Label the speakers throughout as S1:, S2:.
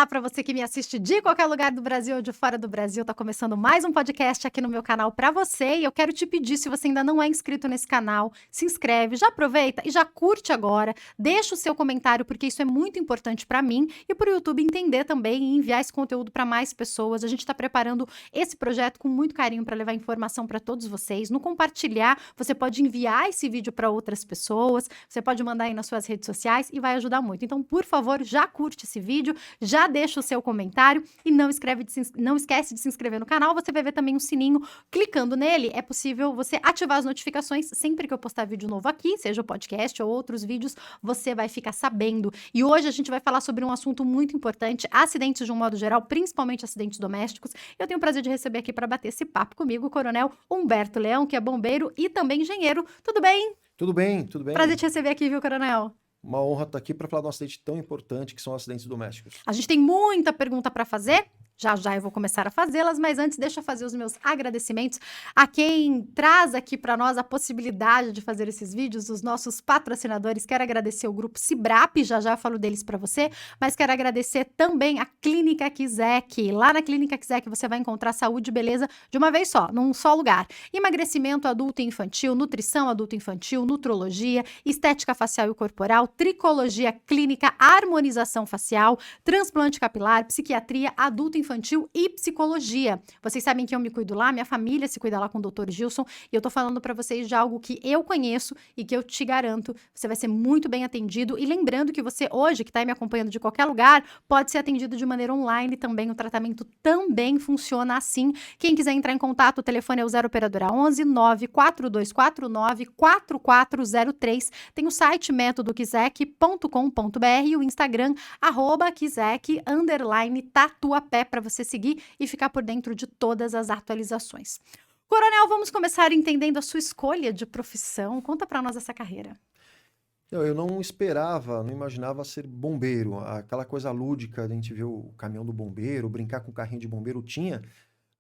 S1: Olá para você que me assiste de qualquer lugar do Brasil ou de fora do Brasil. Tá começando mais um podcast aqui no meu canal para você e eu quero te pedir, se você ainda não é inscrito nesse canal, se inscreve, já aproveita e já curte agora, deixa o seu comentário porque isso é muito importante para mim e para o YouTube entender também e enviar esse conteúdo para mais pessoas. A gente está preparando esse projeto com muito carinho para levar informação para todos vocês. No compartilhar, você pode enviar esse vídeo para outras pessoas, você pode mandar aí nas suas redes sociais e vai ajudar muito. Então, por favor, já curte esse vídeo, já deixa o seu comentário e não esquece de se inscrever no canal. Você vai ver também um sininho. Clicando nele, é possível você ativar as notificações sempre que eu postar vídeo novo aqui, seja o podcast ou outros vídeos, você vai ficar sabendo. E hoje a gente vai falar sobre um assunto muito importante, acidentes de um modo geral, principalmente acidentes domésticos. Eu tenho o prazer de receber aqui para bater esse papo comigo o Coronel Humberto Leão, que é bombeiro e também engenheiro. Tudo bem?
S2: Tudo bem, tudo bem.
S1: Prazer te receber aqui, viu, Coronel?
S2: Uma honra estar aqui para falar de um acidente tão importante que são acidentes domésticos.
S1: A gente tem muita pergunta para fazer. Já já eu vou começar a fazê-las, mas antes deixa eu fazer os meus agradecimentos a quem traz aqui para nós a possibilidade de fazer esses vídeos, os nossos patrocinadores. Quero agradecer o grupo Cibrap, já já falo deles para você, mas quero agradecer também a Clínica Kizek. Lá na Clínica Kizek você vai encontrar saúde e beleza de uma vez só, num só lugar. Emagrecimento adulto e infantil, nutrição adulto e infantil, nutrologia, estética facial e corporal, tricologia clínica, harmonização facial, transplante capilar, psiquiatria adulto e infantil e psicologia. Vocês sabem que eu me cuido lá, minha família se cuida lá com o Dr. Gilson, e eu tô falando para vocês de algo que eu conheço e que eu te garanto, você vai ser muito bem atendido. E lembrando que você hoje, que tá aí me acompanhando de qualquer lugar, pode ser atendido de maneira online também, o tratamento também funciona assim. Quem quiser entrar em contato, o telefone é o 0 operadora 11 94249 4403. Tem o site métodokizek.com.br e o Instagram @kizek_tatuapé para você seguir e ficar por dentro de todas as atualizações. Coronel, vamos começar entendendo a sua escolha de profissão. Conta para nós essa carreira.
S2: Eu não esperava, não imaginava ser bombeiro. Aquela coisa lúdica de a gente ver o caminhão do bombeiro, brincar com o carrinho de bombeiro tinha.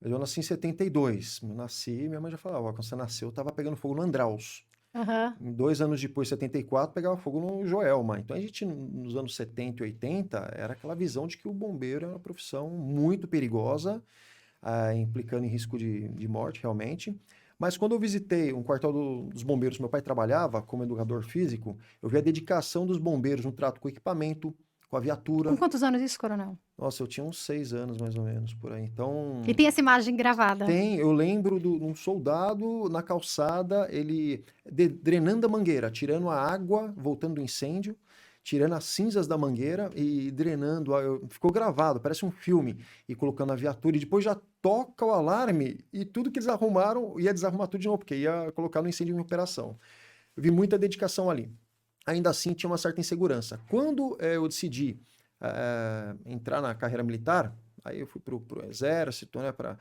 S2: Eu nasci em 72. Eu nasci, minha mãe já falava, ó, quando você nasceu, eu tava pegando fogo no Andraus.
S1: Uhum.
S2: 2 anos depois, 74, pegava fogo no Joelma. Então a gente, nos anos 70 e 80, era aquela visão de que o bombeiro era uma profissão muito perigosa, implicando em risco de morte, realmente. Mas quando eu visitei um quartel dos bombeiros, meu pai trabalhava como educador físico, eu vi a dedicação dos bombeiros no trato com o equipamento, com a viatura.
S1: Com quantos anos isso, Coronel?
S2: Nossa, eu tinha uns 6 anos, mais ou menos, por aí. Então,
S1: E tem essa imagem gravada?
S2: eu lembro de um soldado na calçada, ele drenando a mangueira, tirando a água, voltando do incêndio, tirando as cinzas da mangueira e drenando. Ficou gravado, parece um filme. E colocando a viatura, e depois já toca o alarme e tudo que eles arrumaram ia desarrumar tudo de novo, porque ia colocar no incêndio em operação. Eu vi muita dedicação ali. Ainda assim, tinha uma certa insegurança. Quando eu decidi entrar na carreira militar, aí eu fui para o Exército, né, para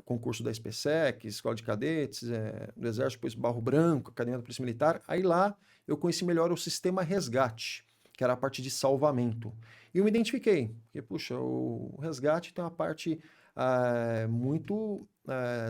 S2: concurso da SPSEC, Escola de Cadetes, do Exército, depois Barro Branco, Academia da Polícia Militar. Aí lá eu conheci melhor o sistema resgate, que era a parte de salvamento. E eu me identifiquei, porque, puxa, o resgate tem uma parte muito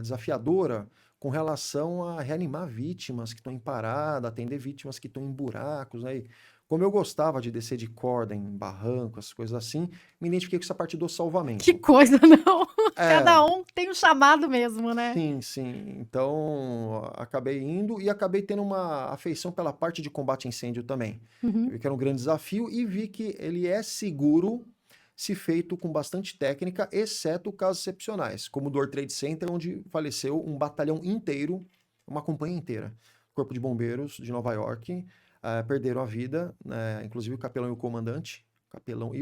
S2: desafiadora com relação a reanimar vítimas que estão em parada, atender vítimas que estão em buracos, né? Como eu gostava de descer de corda em barranco, essas coisas assim, me identifiquei com essa parte do salvamento.
S1: Que coisa, não? Cada um tem um chamado mesmo, né?
S2: Sim, sim. Então, acabei indo e acabei tendo uma afeição pela parte de combate a incêndio também.
S1: Uhum.
S2: Eu vi que era um grande desafio e vi que ele é seguro se feito com bastante técnica, exceto casos excepcionais, como o do World Trade Center, onde faleceu um batalhão inteiro, uma companhia inteira. Corpo de Bombeiros de Nova York perderam a vida, inclusive o capelão e o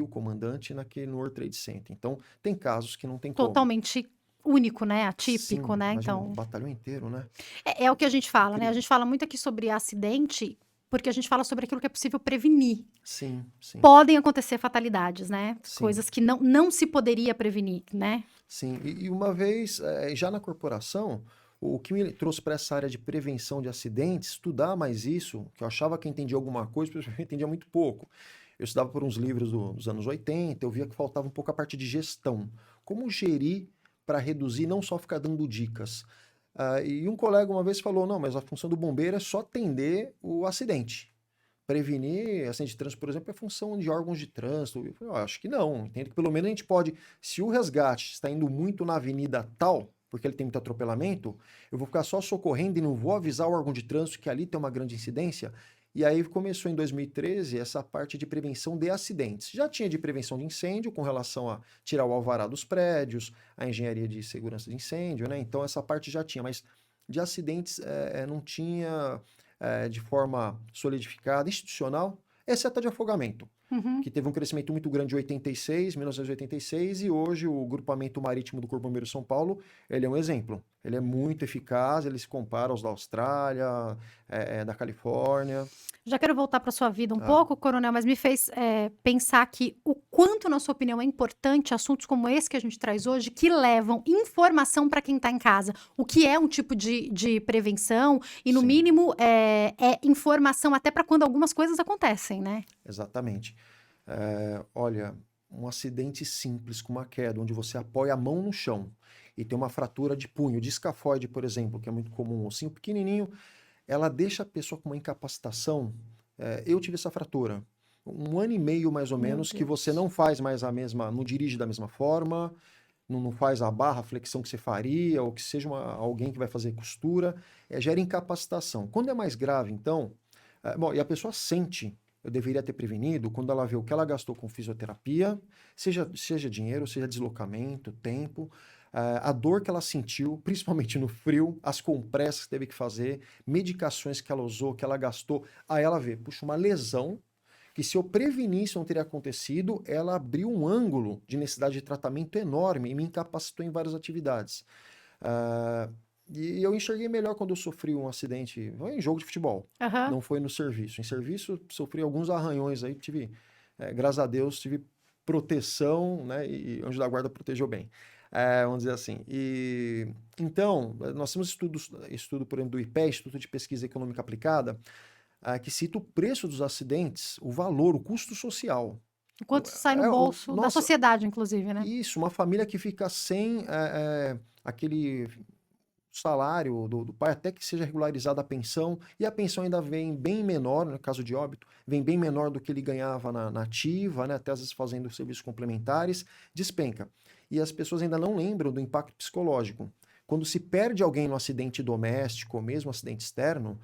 S2: comandante no World Trade Center. Então, tem casos que não tem como.
S1: Totalmente único, né? Atípico,
S2: Sim,
S1: né?
S2: imagina,
S1: Então,
S2: um batalhão inteiro, né?
S1: é o que a gente fala, né? A
S2: Incrível.
S1: gente fala muito aqui sobre acidente, porque a gente fala sobre aquilo que é possível prevenir.
S2: Sim, sim,
S1: Podem acontecer fatalidades, né?
S2: sim,
S1: Coisas que não se poderia prevenir, né?
S2: sim. E uma vez, já na corporação, o que me trouxe para essa área de prevenção de acidentes, estudar mais isso, que eu achava que entendia alguma coisa, mas eu entendia muito pouco. Eu estudava por uns livros dos anos 80, eu via que faltava um pouco a parte de gestão. Como gerir para reduzir, não só ficar dando dicas. E um colega uma vez falou, não, mas a função do bombeiro é só atender o acidente. prevenir acidente de trânsito, por exemplo, é função de órgãos de trânsito. Eu falei, acho que não. Entendo que pelo menos a gente pode, se o resgate está indo muito na avenida tal, porque ele tem muito atropelamento, eu vou ficar só socorrendo e não vou avisar o órgão de trânsito que ali tem uma grande incidência. E aí começou em 2013 essa parte de prevenção de acidentes. Já tinha de prevenção de incêndio com relação a tirar o alvará dos prédios, a engenharia de segurança de incêndio, né? Então essa parte já tinha, mas de acidentes não tinha de forma solidificada, institucional, exceto a de afogamento,
S1: Uhum.
S2: que teve um crescimento muito grande em 1986, e hoje o grupamento marítimo do Corpo de Bombeiros de São Paulo, ele é um exemplo. Ele é muito eficaz, ele se compara aos da Austrália, da Califórnia.
S1: Já quero voltar para sua vida um
S2: Ah,
S1: pouco, coronel, mas me fez pensar que o quanto, na sua opinião, é importante assuntos como esse que a gente traz hoje, que levam informação para quem está em casa. O que é um tipo de prevenção e, no
S2: sim,
S1: mínimo, é informação até para quando algumas coisas acontecem, né?
S2: exatamente. Olha, um acidente simples com uma queda, onde você apoia a mão no chão e tem uma fratura de punho, de escafoide, por exemplo, que é muito comum, um ossinho pequenininho, ela deixa a pessoa com uma incapacitação. Eu tive essa fratura. 1 ano e meio, mais ou
S1: Meu
S2: menos, que você
S1: Deus.
S2: não faz mais a mesma, não dirige da mesma forma, não faz a barra, a flexão que você faria, ou que seja alguém que vai fazer costura, gera incapacitação. Quando é mais grave, então, bom, e a pessoa sente, eu deveria ter prevenido, quando ela vê o que ela gastou com fisioterapia, seja dinheiro, seja deslocamento, tempo, a dor que ela sentiu, principalmente no frio, as compressas que teve que fazer, medicações que ela usou, que ela gastou, aí ela vê, puxa, uma lesão que se eu prevenisse não teria acontecido, ela abriu um ângulo de necessidade de tratamento enorme e me incapacitou em várias atividades. Ah, e eu enxerguei melhor quando eu sofri um acidente, foi em jogo de futebol,
S1: Aham.
S2: não foi no serviço. Em serviço, sofri alguns arranhões aí, graças a Deus, tive proteção, né, e Anjo da Guarda protegeu bem. Vamos dizer assim. E então, nós temos estudo, por exemplo, do IPE, Instituto de Pesquisa Econômica Aplicada, que cita o preço dos acidentes, o valor, o custo social.
S1: O quanto sai no bolso da
S2: Nossa,
S1: sociedade, inclusive, né?
S2: isso, uma família que fica sem aquele salário do pai, até que seja regularizada a pensão, e a pensão ainda vem bem menor, no caso de óbito, vem bem menor do que ele ganhava na ativa, né, até às vezes fazendo serviços complementares, despenca. E as pessoas ainda não lembram do impacto psicológico. Quando se perde alguém no acidente doméstico, ou mesmo acidente externo,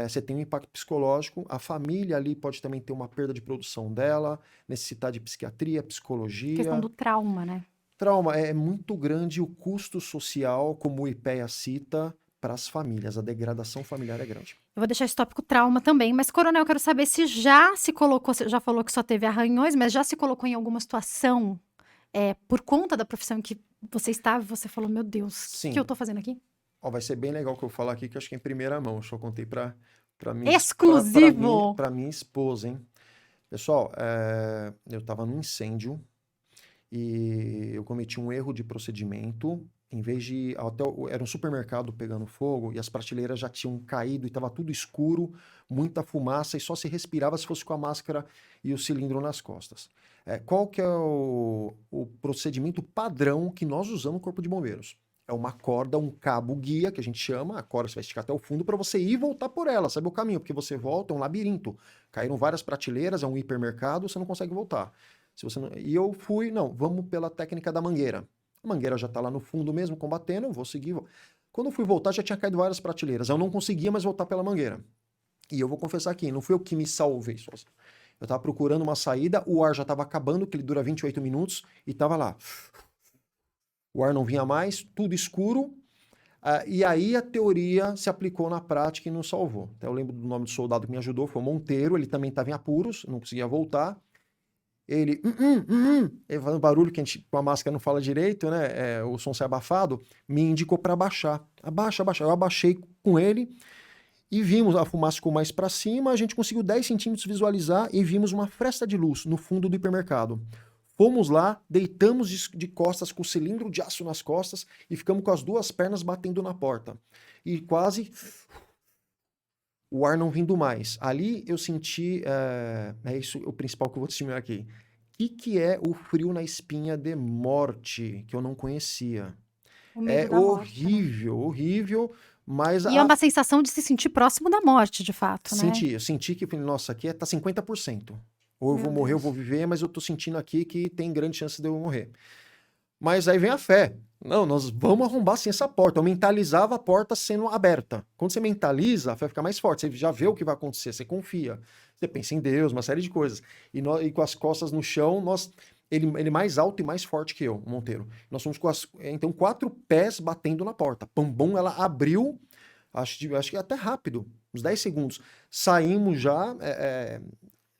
S2: você tem um impacto psicológico, a família ali pode também ter uma perda de produção dela, necessitar de psiquiatria,
S1: Questão
S2: psicologia.
S1: do trauma, né?
S2: Trauma é muito grande o custo social, como o IPEA cita, para as famílias. A degradação familiar é grande.
S1: Eu vou deixar esse tópico trauma também, mas, coronel, eu quero saber se já se colocou, você já falou que só teve arranhões, mas já se colocou em alguma situação, por conta da profissão em que você estava, e você falou, meu Deus, o que eu
S2: Sim.
S1: tô fazendo aqui?
S2: Ó, vai ser bem legal o que eu falar aqui, que eu acho que é em primeira mão. Eu só contei
S1: Exclusivo!
S2: para minha esposa, hein? Pessoal, eu estava num incêndio e eu cometi um erro de procedimento. Em vez de. Era um supermercado pegando fogo e as prateleiras já tinham caído e estava tudo escuro, muita fumaça e só se respirava se fosse com a máscara e o cilindro nas costas. Qual que é o procedimento padrão que nós usamos no Corpo de Bombeiros? É uma corda, um cabo guia, que a gente chama, a corda você vai esticar até o fundo para você ir e voltar por ela, sabe o caminho? Porque você volta, é um labirinto. Caíram várias prateleiras, é um hipermercado, você não consegue voltar. Se você não... E eu fui, não, vamos pela técnica da mangueira. A mangueira já tá lá no fundo mesmo, combatendo, eu vou seguir. Quando eu fui voltar, já tinha caído várias prateleiras. Eu não conseguia mais voltar pela mangueira. E eu vou confessar aqui, não fui eu que me salvei sozinho. Eu tava procurando uma saída, o ar já tava acabando, que ele dura 28 minutos, e tava lá. O ar não vinha mais, tudo escuro. E aí a teoria se aplicou na prática e nos salvou. Até eu lembro do nome do soldado que me ajudou, foi o Monteiro, ele também estava em apuros, não conseguia voltar. Ele fazendo barulho que a gente com a máscara não fala direito, né? O som sai abafado, me indicou para abaixar. Abaixa, abaixa. Eu abaixei com ele e vimos a fumaça ficou mais para cima, a gente conseguiu 10 centímetros visualizar e vimos uma fresta de luz no fundo do hipermercado. Fomos lá, deitamos de costas com o cilindro de aço nas costas e ficamos com as duas pernas batendo na porta. E quase o ar não vindo mais. Ali eu senti, é isso o principal que eu vou testemunhar aqui. O que é o frio na espinha de morte, que eu não conhecia?
S1: O medo
S2: É
S1: da morte, né?
S2: horrível, horrível. Mas
S1: E é uma sensação de se sentir próximo da morte, de fato, né?
S2: eu senti que, nossa, aqui tá 50%. Ou eu
S1: Meu
S2: vou morrer, eu
S1: Deus.
S2: vou viver, mas eu tô sentindo aqui que tem grande chance de eu morrer. Mas aí vem a fé. Não, nós vamos arrombar sim essa porta. Eu mentalizava a porta sendo aberta. Quando você mentaliza, a fé fica mais forte. Você já vê o que vai acontecer, você confia. Você pensa em Deus, uma série de coisas. E com as costas no chão, ele mais alto e mais forte que eu, o Monteiro. Nós fomos com então 4 pés batendo na porta. Pam, bom, ela abriu, acho que até rápido, uns 10 segundos. Saímos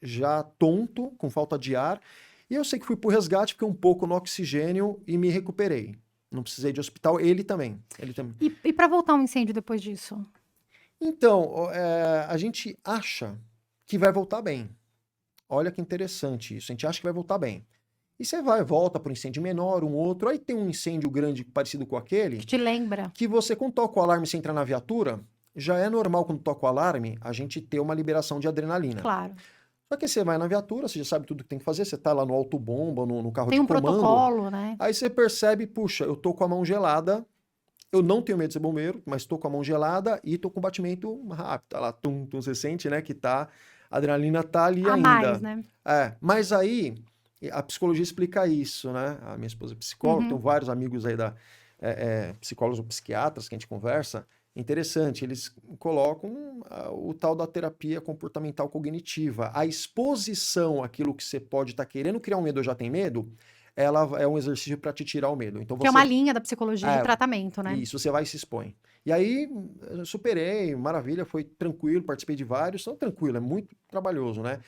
S2: já tonto, com falta de ar. E eu sei que fui pro resgate, fiquei um pouco no oxigênio e me recuperei. Não precisei de hospital, ele também. Ele também.
S1: E para voltar um incêndio depois disso?
S2: Então, a gente acha que vai voltar bem. Olha que interessante isso. A gente acha que vai voltar bem. E você volta para um incêndio menor, um outro, aí tem um incêndio grande parecido com aquele,
S1: Que te lembra?
S2: que você, quando toca o alarme, você entra na viatura, já é normal quando toca o alarme, a gente ter uma liberação de adrenalina.
S1: Claro.
S2: Só que você vai na viatura, você já sabe tudo que tem que fazer, você tá lá no autobomba, no carro
S1: Tem
S2: de
S1: um
S2: comando.
S1: protocolo, né?
S2: Aí você percebe, puxa, eu tô com a mão gelada, eu não tenho medo de ser bombeiro, mas tô com a mão gelada e tô com batimento rápido. Tá lá, tum, você sente, né, que a adrenalina tá ali
S1: A
S2: ainda.
S1: mais, né?
S2: Mas aí a psicologia explica isso, né? A minha esposa é psicóloga, tenho vários amigos aí psicólogos ou psiquiatras que a gente conversa. Interessante, eles colocam o tal da terapia comportamental cognitiva. A exposição àquilo que você pode estar querendo criar um medo ou já tem medo, ela é um exercício para te tirar o medo. Então
S1: Que é uma linha da psicologia de
S2: é,
S1: tratamento, né?
S2: isso, você vai e se expõe. E aí, eu superei, maravilha, foi tranquilo, participei de vários, não tranquilo, é muito trabalhoso, né?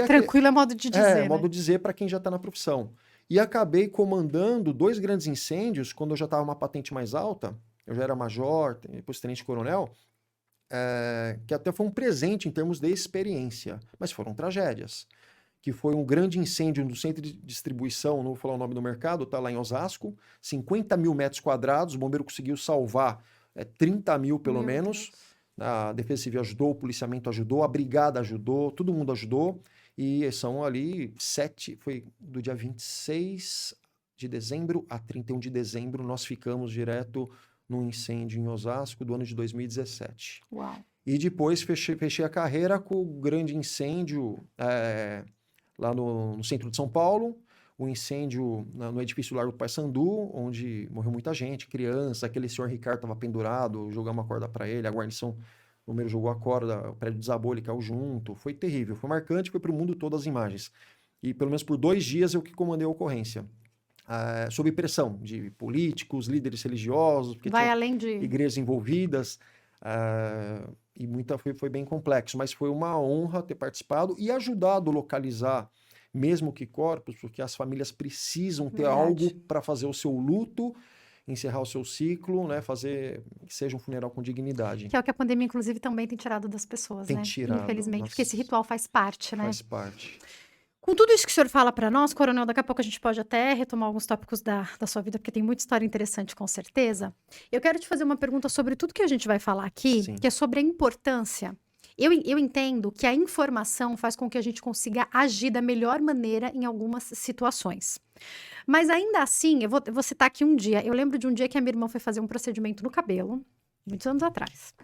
S1: Tranquilo é modo de dizer,
S2: modo
S1: né?
S2: de dizer para quem já está na profissão. E acabei comandando 2 grandes incêndios quando eu já estava uma patente mais alta, eu já era major, depois tenente-coronel, que até foi um presente em termos de experiência, mas foram tragédias. Que foi um grande incêndio no centro de distribuição, não vou falar o nome do mercado, tá lá em Osasco, 50 mil metros quadrados, o bombeiro conseguiu salvar 30 mil pelo
S1: Meu
S2: menos,
S1: Deus.
S2: a Defesa Civil ajudou, o policiamento ajudou, a brigada ajudou, todo mundo ajudou, e são ali 7, foi do dia 26 de dezembro a 31 de dezembro, nós ficamos direto num incêndio em Osasco do ano de 2017.
S1: Uau.
S2: E depois fechei a carreira com o grande incêndio lá no centro de São Paulo, o incêndio no edifício Largo Paissandu, onde morreu muita gente, criança, aquele senhor Ricardo estava pendurado, jogamos uma corda para ele, a guarnição, o número jogou a corda, o prédio desabou, ele caiu junto, foi terrível, foi marcante, foi para o mundo todo as imagens. E pelo menos por 2 dias eu que comandei a ocorrência. Sob pressão de políticos, líderes religiosos, porque
S1: Vai
S2: tinha
S1: além de...
S2: igrejas envolvidas, e foi bem complexo, mas foi uma honra ter participado e ajudado a localizar, mesmo que corpos, porque as famílias precisam ter algo
S1: Verdade.
S2: para fazer o seu luto, encerrar o seu ciclo, né, fazer que seja um funeral com dignidade.
S1: Que é o que a pandemia, inclusive, também tem tirado das pessoas,
S2: Tem
S1: né?
S2: tirado,
S1: Infelizmente, porque esse
S2: nossa,
S1: ritual faz parte, né?
S2: faz parte.
S1: Com tudo isso que o senhor fala para nós, Coronel, daqui a pouco a gente pode até retomar alguns tópicos da sua vida, porque tem muita história interessante, com certeza. Eu quero te fazer uma pergunta sobre tudo que a gente vai falar aqui,
S2: Sim.
S1: que é sobre a importância. Eu entendo que a informação faz com que a gente consiga agir da melhor maneira em algumas situações. Mas ainda assim, eu vou citar aqui um dia. Eu lembro de um dia que a minha irmã foi fazer um procedimento no cabelo, muitos anos atrás.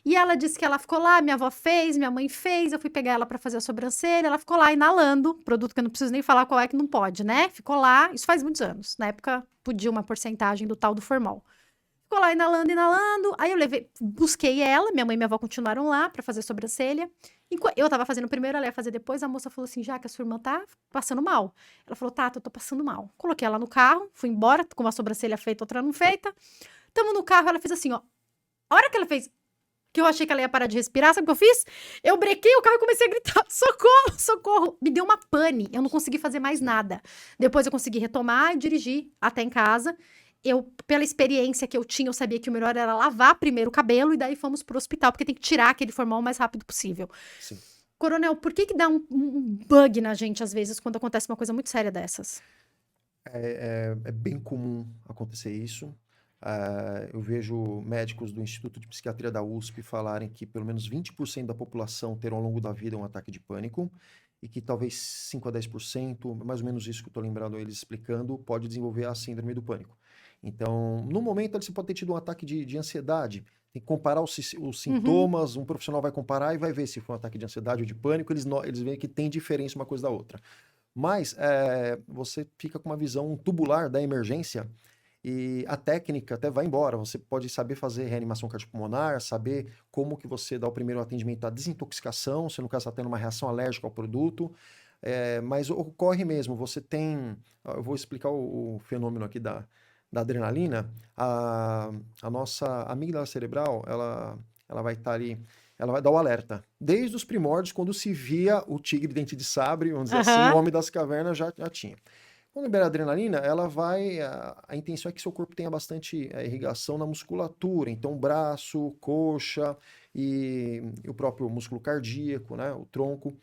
S1: E ela disse que ela ficou lá, minha avó fez, minha mãe fez, eu fui pegar ela pra fazer a sobrancelha, ela ficou lá inalando, produto que eu não preciso nem falar qual é que não pode, né? Ficou lá, isso faz muitos anos. Na época, podia uma porcentagem do tal do formol. Ficou lá inalando, inalando. Aí eu busquei ela, minha mãe e minha avó continuaram lá pra fazer a sobrancelha. Eu tava fazendo primeiro, ela ia fazer depois, a moça falou assim, já que a sua irmã tá passando mal. Ela falou, Tata, eu tô passando mal. Coloquei ela no carro, fui embora, com uma sobrancelha feita, outra não feita. Tamo no carro, ela fez assim, ó. A hora que ela fez, que eu achei que ela ia parar de respirar, sabe o que eu fiz? Eu brequei o carro e comecei a gritar, socorro, socorro. Me deu uma pane, eu não consegui fazer mais nada. Depois eu consegui retomar e dirigir até em casa. Pela experiência que eu tinha, eu sabia que o melhor era lavar primeiro o cabelo e daí fomos pro hospital, porque tem que tirar aquele formol o mais rápido possível.
S2: Sim.
S1: Coronel, por que dá um bug na gente, às vezes, quando acontece uma coisa muito séria dessas?
S2: É bem comum acontecer isso. Eu vejo médicos do Instituto de Psiquiatria da USP falarem que pelo menos 20% da população terá ao longo da vida um ataque de pânico e que talvez 5 a 10%, mais ou menos isso que eu estou lembrando eles explicando, pode desenvolver a síndrome do pânico. Então, no momento ali você pode ter tido um ataque de ansiedade. Tem que comparar os
S1: Uhum.
S2: sintomas, um profissional vai comparar e vai ver se foi um ataque de ansiedade ou de pânico, eles veem que tem diferença uma coisa da outra. Mas você fica com uma visão tubular da emergência e a técnica até vai embora. Você pode saber fazer reanimação cardiopulmonar, saber como que você dá o primeiro atendimento à desintoxicação, se no caso está tendo uma reação alérgica ao produto. Mas ocorre mesmo, você tem... Eu vou explicar o fenômeno aqui da adrenalina. A nossa amígdala cerebral, ela vai estar ali, ela vai dar o alerta. Desde os primórdios, quando se via o tigre dente de sabre, vamos dizer assim, o
S1: Aham.
S2: homem das cavernas já tinha. Quando libera a adrenalina, ela vai. A intenção é que seu corpo tenha bastante irrigação na musculatura, então braço, coxa e o próprio músculo cardíaco, né, o tronco.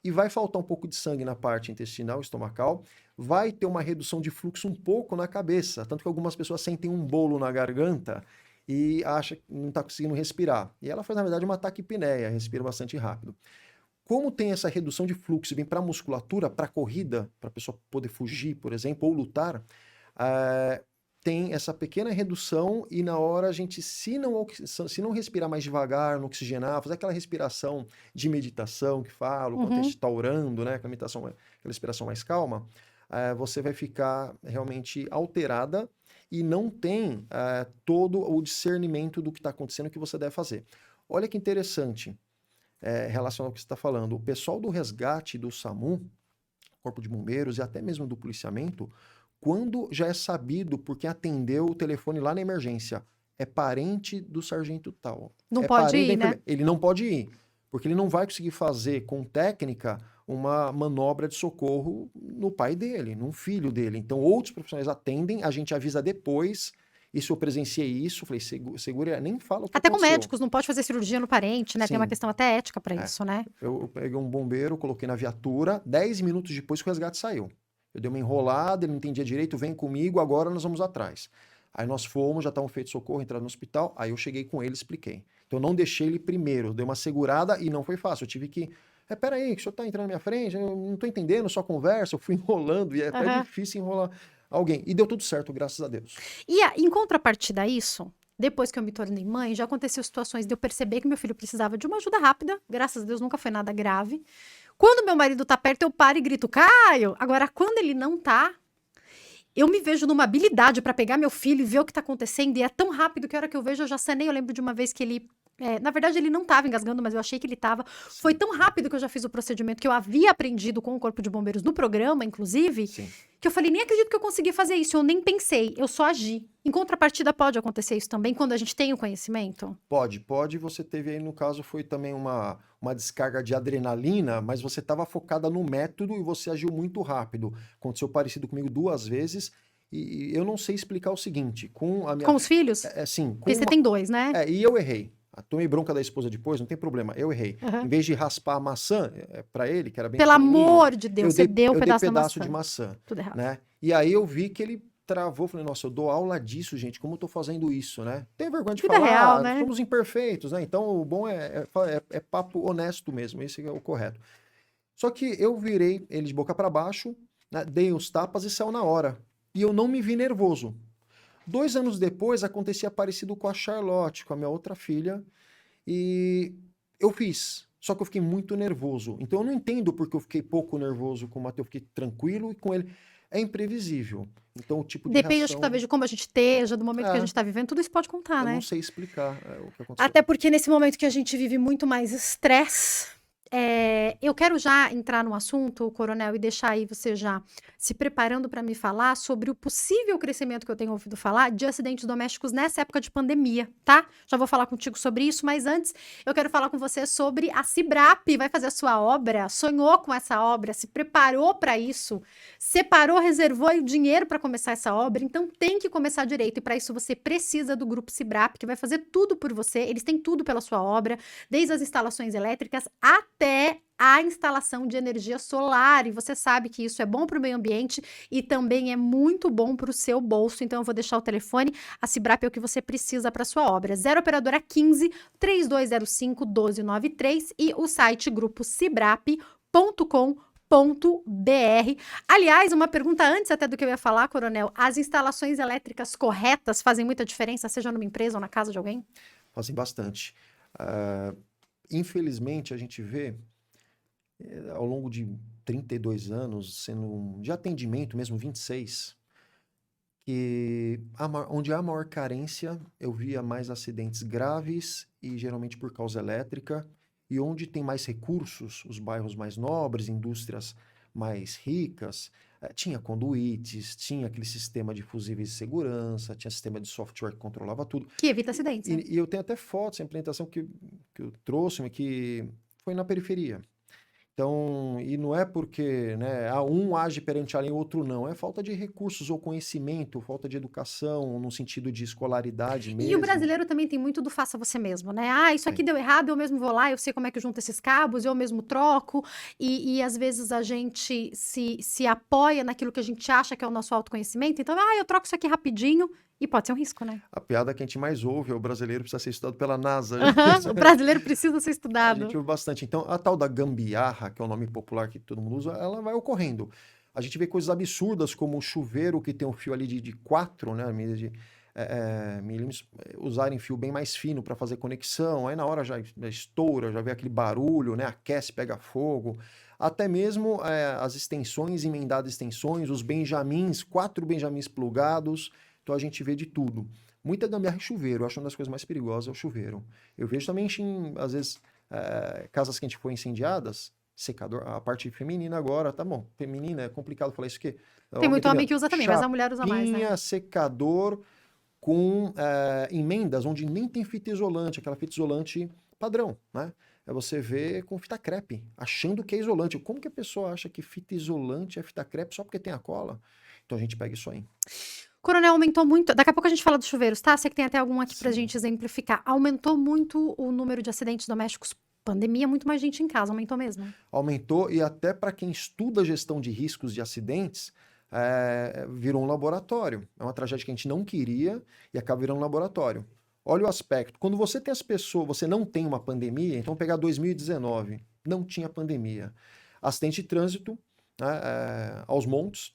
S2: E vai faltar um pouco de sangue na parte intestinal, estomacal, vai ter uma redução de fluxo um pouco na cabeça, tanto que algumas pessoas sentem um bolo na garganta e acham que não está conseguindo respirar. E ela faz, na verdade, uma taquipneia, respira bastante rápido. Como tem essa redução de fluxo e vem para a musculatura, para a corrida, para a pessoa poder fugir, por exemplo, ou lutar, tem essa pequena redução e na hora a gente, se não respirar mais devagar, não oxigenar, fazer aquela respiração de meditação que falo, quando a gente
S1: Uhum.
S2: está orando, né, aquela meditação, aquela respiração mais calma, você vai ficar realmente alterada e não tem todo o discernimento do que está acontecendo, o que você deve fazer. Olha que interessante, relacionado ao que você está falando. O pessoal do resgate do SAMU, Corpo de Bombeiros e até mesmo do policiamento, quando já é sabido por quem atendeu o telefone lá na emergência, é parente do sargento tal,
S1: Não
S2: é
S1: pode
S2: parente da
S1: ir, né?
S2: enfermeira, ele não pode ir, porque ele não vai conseguir fazer com técnica uma manobra de socorro no pai dele, no filho dele. Então, outros profissionais atendem, a gente avisa depois, e se eu presenciei isso, falei, segura, nem fala o que
S1: Até com
S2: aconteceu.
S1: médicos, não pode fazer cirurgia no parente, né? Tem uma
S2: Sim,
S1: questão até ética pra
S2: é.
S1: isso, né?
S2: Eu peguei um bombeiro, coloquei na viatura, 10 minutos depois que o resgate saiu. Eu dei uma enrolada, ele não entendia direito, vem comigo, agora nós vamos atrás. Aí nós fomos, já estavam feito socorro, entraram no hospital, aí eu cheguei com ele, expliquei. Então eu não deixei ele primeiro, dei uma segurada e não foi fácil, eu tive que... peraí, que o senhor tá entrando na minha frente, eu não tô entendendo sua conversa, eu fui enrolando e é até
S1: Aham.
S2: difícil enrolar alguém. E deu tudo certo, graças a Deus.
S1: E em contrapartida a isso, depois que eu me tornei mãe, já aconteceu situações de eu perceber que meu filho precisava de uma ajuda rápida. Graças a Deus nunca foi nada grave. Quando meu marido tá perto, eu paro e grito, Caio! Agora, quando ele não tá, eu me vejo numa habilidade pra pegar meu filho e ver o que tá acontecendo. E é tão rápido que a hora que eu vejo, eu já sanei. Eu lembro de uma vez que ele... na verdade, ele não tava engasgando, mas eu achei que ele tava. Foi tão rápido que eu já fiz o procedimento que eu havia aprendido com o Corpo de Bombeiros no programa, inclusive,
S2: Sim.
S1: que eu falei, nem acredito que eu consegui fazer isso. Eu nem pensei, eu só agi. Em contrapartida, pode acontecer isso também, quando a gente tem o conhecimento?
S2: Pode. Você teve aí, no caso, foi também uma descarga de adrenalina, mas você estava focada no método e você agiu muito rápido. Aconteceu parecido comigo 2 vezes e eu não sei explicar o seguinte, com a minha...
S1: Com os filhos?
S2: Sim,
S1: Porque você tem 2, né?
S2: e eu errei. Tomei bronca da esposa depois, não tem problema, eu errei.
S1: Aham.
S2: Em vez de raspar a maçã para ele, que era bem
S1: Pelo
S2: pequenininho,
S1: amor de Deus, você deu um
S2: eu dei
S1: pedaço da
S2: pedaço
S1: maçã.
S2: de maçã,
S1: Tudo errado.
S2: né? E aí eu vi que ele travou, falei, nossa, eu dou aula disso, gente, como eu tô fazendo isso, né? Tem vergonha de
S1: Vida
S2: falar,
S1: real, né?
S2: somos imperfeitos, né? Então o bom é papo honesto mesmo, esse é o correto. Só que eu virei ele de boca para baixo, né? Dei os tapas e saiu na hora. E eu não me vi nervoso. 2 anos depois, acontecia parecido com a Charlotte, com a minha outra filha, e eu fiz. Só que eu fiquei muito nervoso. Então eu não entendo porque eu fiquei pouco nervoso com o Matheus, eu fiquei tranquilo e com ele. É imprevisível. Então o tipo de
S1: Depende, acho que
S2: reação...
S1: talvez, de como a gente esteja, do momento que a gente tá vivendo, tudo isso pode contar,
S2: eu
S1: né?
S2: não sei explicar o que aconteceu.
S1: Até porque nesse momento que a gente vive muito mais estresse, eu quero já entrar no assunto, Coronel, e deixar aí você já se preparando para me falar sobre o possível crescimento que eu tenho ouvido falar de acidentes domésticos nessa época de pandemia, tá? Já vou falar contigo sobre isso, mas antes eu quero falar com você sobre a Cibrap. Vai fazer a sua obra, sonhou com essa obra, se preparou para isso, separou, reservou o dinheiro para começar essa obra, então tem que começar direito. E para isso você precisa do Grupo Cibrap, que vai fazer tudo por você. Eles têm tudo pela sua obra, desde as instalações elétricas até a instalação de energia solar, e você sabe que isso é bom para o meio ambiente e também é muito bom para o seu bolso. Então eu vou deixar o telefone, a Cibrap é o que você precisa para sua obra, 0 operadora 15 3205 1293 e o site grupocibrap.com.br. Aliás, uma pergunta antes até do que eu ia falar, Coronel. As instalações elétricas corretas fazem muita diferença, seja numa empresa ou na casa de alguém?
S2: Fazem bastante. Ah, infelizmente, a gente vê ao longo de 32 anos, sendo de atendimento mesmo, 26, que onde há maior carência, eu via mais acidentes graves e geralmente por causa elétrica, e onde tem mais recursos, os bairros mais nobres, indústrias mais ricas, tinha conduítes, tinha aquele sistema de fusíveis de segurança, tinha sistema de software que controlava tudo.
S1: Que evita acidentes, né?
S2: E eu tenho até fotos, a implementação que eu trouxe, que foi na periferia. Então, e não é porque, né, um age perante a lei e o outro não, é falta de recursos ou conhecimento, falta de educação, no sentido de escolaridade
S1: E o
S2: mesmo.
S1: brasileiro também tem muito do faça você mesmo, né? Ah, isso aqui
S2: Tem.
S1: deu errado, eu mesmo vou lá, eu sei como é que junta esses cabos, eu mesmo troco. E às vezes a gente se apoia naquilo que a gente acha que é o nosso autoconhecimento. Então, eu troco isso aqui rapidinho. E pode ser um risco, né?
S2: A piada que a gente mais ouve é o brasileiro precisa ser estudado pela NASA.
S1: O brasileiro precisa ser
S2: A
S1: estudado.
S2: gente ouve bastante. Então, a tal da gambiarra, que é o nome popular que todo mundo usa, ela vai ocorrendo. A gente vê coisas absurdas como o chuveiro que tem um fio ali de 4, né, milímetros, usarem fio bem mais fino para fazer conexão, aí na hora já estoura, já vê aquele barulho, né, aquece, pega fogo. Até mesmo as extensões, emendadas extensões, os benjamins, 4 benjamins plugados. Então a gente vê de tudo. Muita gambiarra em chuveiro, eu acho uma das coisas mais perigosas é o chuveiro. Eu vejo também, às vezes, casas que a gente foi incendiadas, secador, a parte feminina agora, tá bom, feminina é complicado falar isso, que
S1: Tem muito homem que usa também, mas a mulher usa mais, né?
S2: chapinha, secador com emendas, onde nem tem fita isolante, aquela fita isolante padrão, né? É você ver com fita crepe, achando que é isolante. Como que a pessoa acha que fita isolante é fita crepe só porque tem a cola? Então a gente pega isso aí.
S1: Coronel, aumentou muito. Daqui a pouco a gente fala dos chuveiros, tá? Sei que tem até algum aqui pra
S2: Sim.
S1: gente exemplificar. Aumentou muito o número de acidentes domésticos. Pandemia, muito mais gente em casa, aumentou mesmo.
S2: Aumentou, e até para quem estuda gestão de riscos de acidentes, virou um laboratório. É uma tragédia que a gente não queria e acaba virando um laboratório. Olha o aspecto. Quando você tem as pessoas, você não tem uma pandemia, então pegar 2019, não tinha pandemia. Acidente de trânsito, né, aos montes,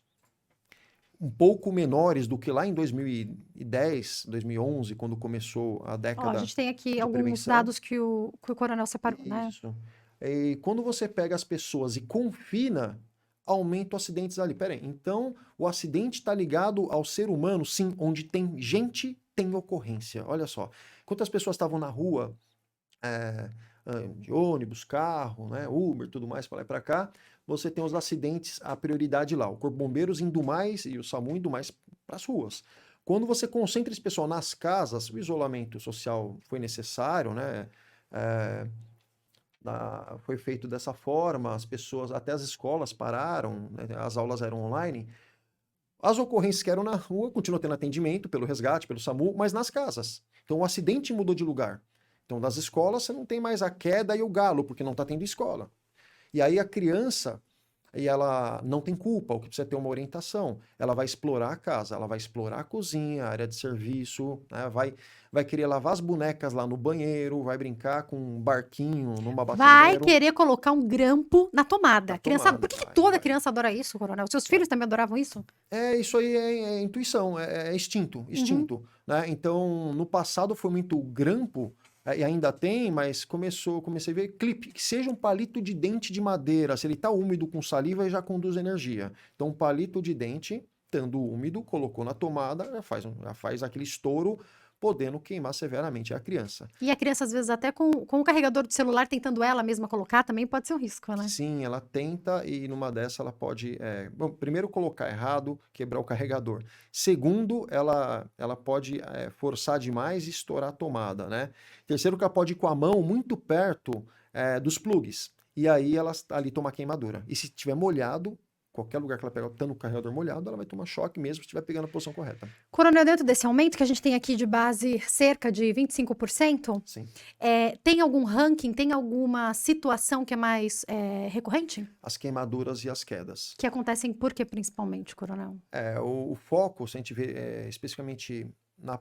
S2: um pouco menores do que lá em 2010, 2011, quando começou a
S1: Ó, a
S2: década
S1: gente tem aqui
S2: de
S1: alguns
S2: prevenção.
S1: dados que o coronel separou, né?
S2: Isso. E quando você pega as pessoas e confina, aumenta os acidentes ali. Pera aí, então o acidente está ligado ao ser humano? Sim, onde tem gente, tem ocorrência. Olha só, quantas pessoas estavam na rua, de ônibus, carro, né, Uber, tudo mais, para lá e para cá, você tem os acidentes, a prioridade lá. O Corpo de Bombeiros indo mais e o SAMU indo mais para as ruas. Quando você concentra esse pessoal nas casas, o isolamento social foi necessário, né? Foi feito dessa forma, as pessoas, até as escolas pararam, né, as aulas eram online. As ocorrências que eram na rua continuam tendo atendimento pelo resgate, pelo SAMU, mas nas casas. Então o acidente mudou de lugar. Então das escolas você não tem mais a queda e o galo, porque não está tendo escola. E aí a criança, e ela não tem culpa, o que precisa ter uma orientação. Ela vai explorar a casa, ela vai explorar a cozinha, a área de serviço, né? Vai querer lavar as bonecas lá no banheiro, vai brincar com um barquinho numa
S1: Vai
S2: batedeiro.
S1: querer colocar um grampo na tomada.
S2: Na
S1: Criança,
S2: tomada,
S1: por que
S2: vai,
S1: toda
S2: vai.
S1: criança adora isso, coronel? Seus filhos também adoravam isso?
S2: Isso aí é intuição, é instinto, instinto, né? Então, no passado foi muito grampo, e ainda tem, mas comecei a ver clipe, que seja um palito de dente de madeira, se ele tá úmido com saliva, já conduz energia. Então, um palito de dente, estando úmido, colocou na tomada, já faz aquele estouro, podendo queimar severamente a criança.
S1: E a criança, às vezes, até com o carregador de celular, tentando ela mesma colocar, também pode ser um risco, né?
S2: Sim, ela tenta e numa dessa ela pode, bom, primeiro colocar errado, quebrar o carregador. Segundo, ela pode forçar demais e estourar a tomada, né? Terceiro, que ela pode ir com a mão muito perto dos plugs. E aí ela ali toma queimadura. E se tiver molhado, qualquer lugar que ela pegar, estando o carregador molhado, ela vai tomar choque mesmo se estiver pegando a posição correta.
S1: Coronel, dentro desse aumento que a gente tem aqui de base cerca de 25%,
S2: Sim.
S1: tem algum ranking, tem alguma situação que é mais recorrente?
S2: As queimaduras e as quedas.
S1: Que acontecem por que principalmente, coronel?
S2: O foco, se a gente vê especificamente na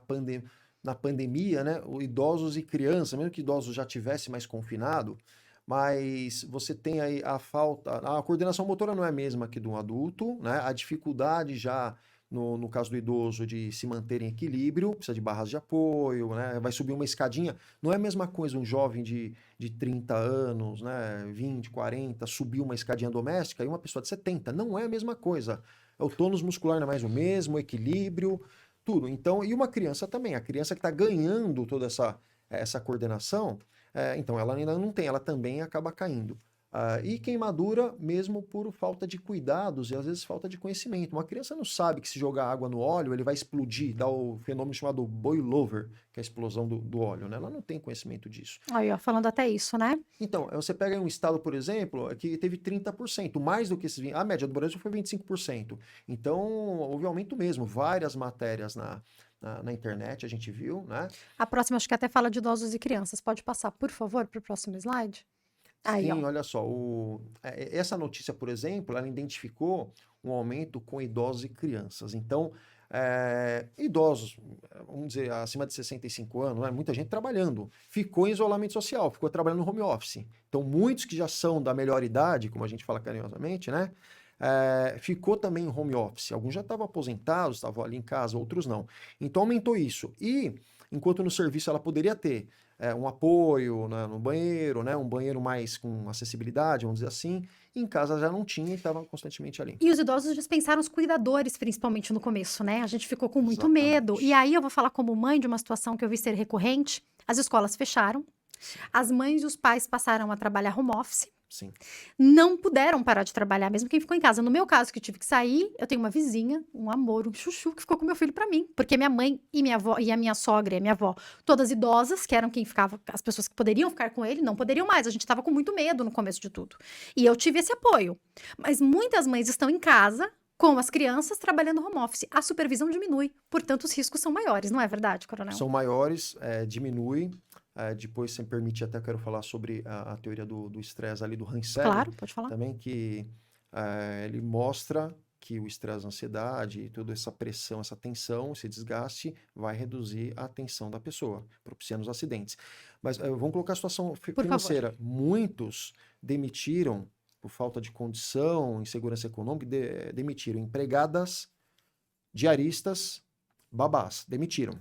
S2: pandemia, né, idosos e crianças, mesmo que idosos já tivessem mais confinado, mas você tem aí a falta, a coordenação motora não é a mesma que do adulto, né? A dificuldade já no caso do idoso de se manter em equilíbrio, precisa de barras de apoio, né? Vai subir uma escadinha, não é a mesma coisa um jovem de 30 anos, né? 20, 40, subir uma escadinha doméstica e uma pessoa de 70, não é a mesma coisa. O tônus muscular não é mais o mesmo, o equilíbrio, tudo. Então, e uma criança também, a criança que está ganhando toda essa coordenação, então ela ainda não tem, ela também acaba caindo. E queimadura mesmo por falta de cuidados e às vezes falta de conhecimento. Uma criança não sabe que se jogar água no óleo ele vai explodir, dá o fenômeno chamado boil-over, que é a explosão do óleo, né? Ela não tem conhecimento disso.
S1: Aí, ó, falando até isso, né?
S2: Então, você pega um estado, por exemplo, que teve 30%, mais do que esses 20%, a média do Brasil foi 25%. Então, houve aumento mesmo, várias matérias na internet a gente viu, né?
S1: A próxima acho que até fala de idosos e crianças. Pode passar, por favor, para o próximo slide? Aí, ó.
S2: Sim, olha só, essa notícia, por exemplo, ela identificou um aumento com idosos e crianças. Então, idosos, vamos dizer, acima de 65 anos, né, muita gente trabalhando, ficou em isolamento social, ficou trabalhando no home office. Então, muitos que já são da melhor idade, como a gente fala carinhosamente, né, ficou também em home office. Alguns já estavam aposentados, estavam ali em casa, outros não. Então, aumentou isso. E, enquanto no serviço ela poderia ter um apoio, né, no banheiro, né, um banheiro mais com acessibilidade, vamos dizer assim. Em casa já não tinha e estava constantemente ali.
S1: E os idosos dispensaram os cuidadores, principalmente no começo, né? A gente ficou com muito medo. E
S2: Exatamente.
S1: aí eu vou falar como mãe de uma situação que eu vi ser recorrente. As escolas fecharam,
S2: Sim,
S1: as mães e os pais passaram a trabalhar home office.
S2: sim.
S1: Não puderam parar de trabalhar, mesmo quem ficou em casa. No meu caso, que tive que sair, eu tenho uma vizinha, um amor, um chuchu, que ficou com meu filho pra mim. Porque minha mãe e minha avó, e a minha sogra e a minha avó, todas idosas, que eram quem ficava, as pessoas que poderiam ficar com ele, não poderiam mais. A gente tava com muito medo no começo de tudo. E eu tive esse apoio. Mas muitas mães estão em casa com as crianças trabalhando home office. A supervisão diminui, portanto, os riscos são maiores, não é verdade, coronel?
S2: São maiores, diminui. Depois, se me permite, até quero falar sobre a teoria do estresse ali do Hanselin,
S1: Claro, pode falar.
S2: também, que ele mostra que o estresse, a ansiedade, toda essa pressão, essa tensão, esse desgaste vai reduzir a tensão da pessoa, propiciando os acidentes. Mas vamos colocar a situação
S1: Por favor.
S2: financeira. Muitos demitiram, por falta de condição, insegurança econômica, demitiram empregadas, diaristas, babás, demitiram.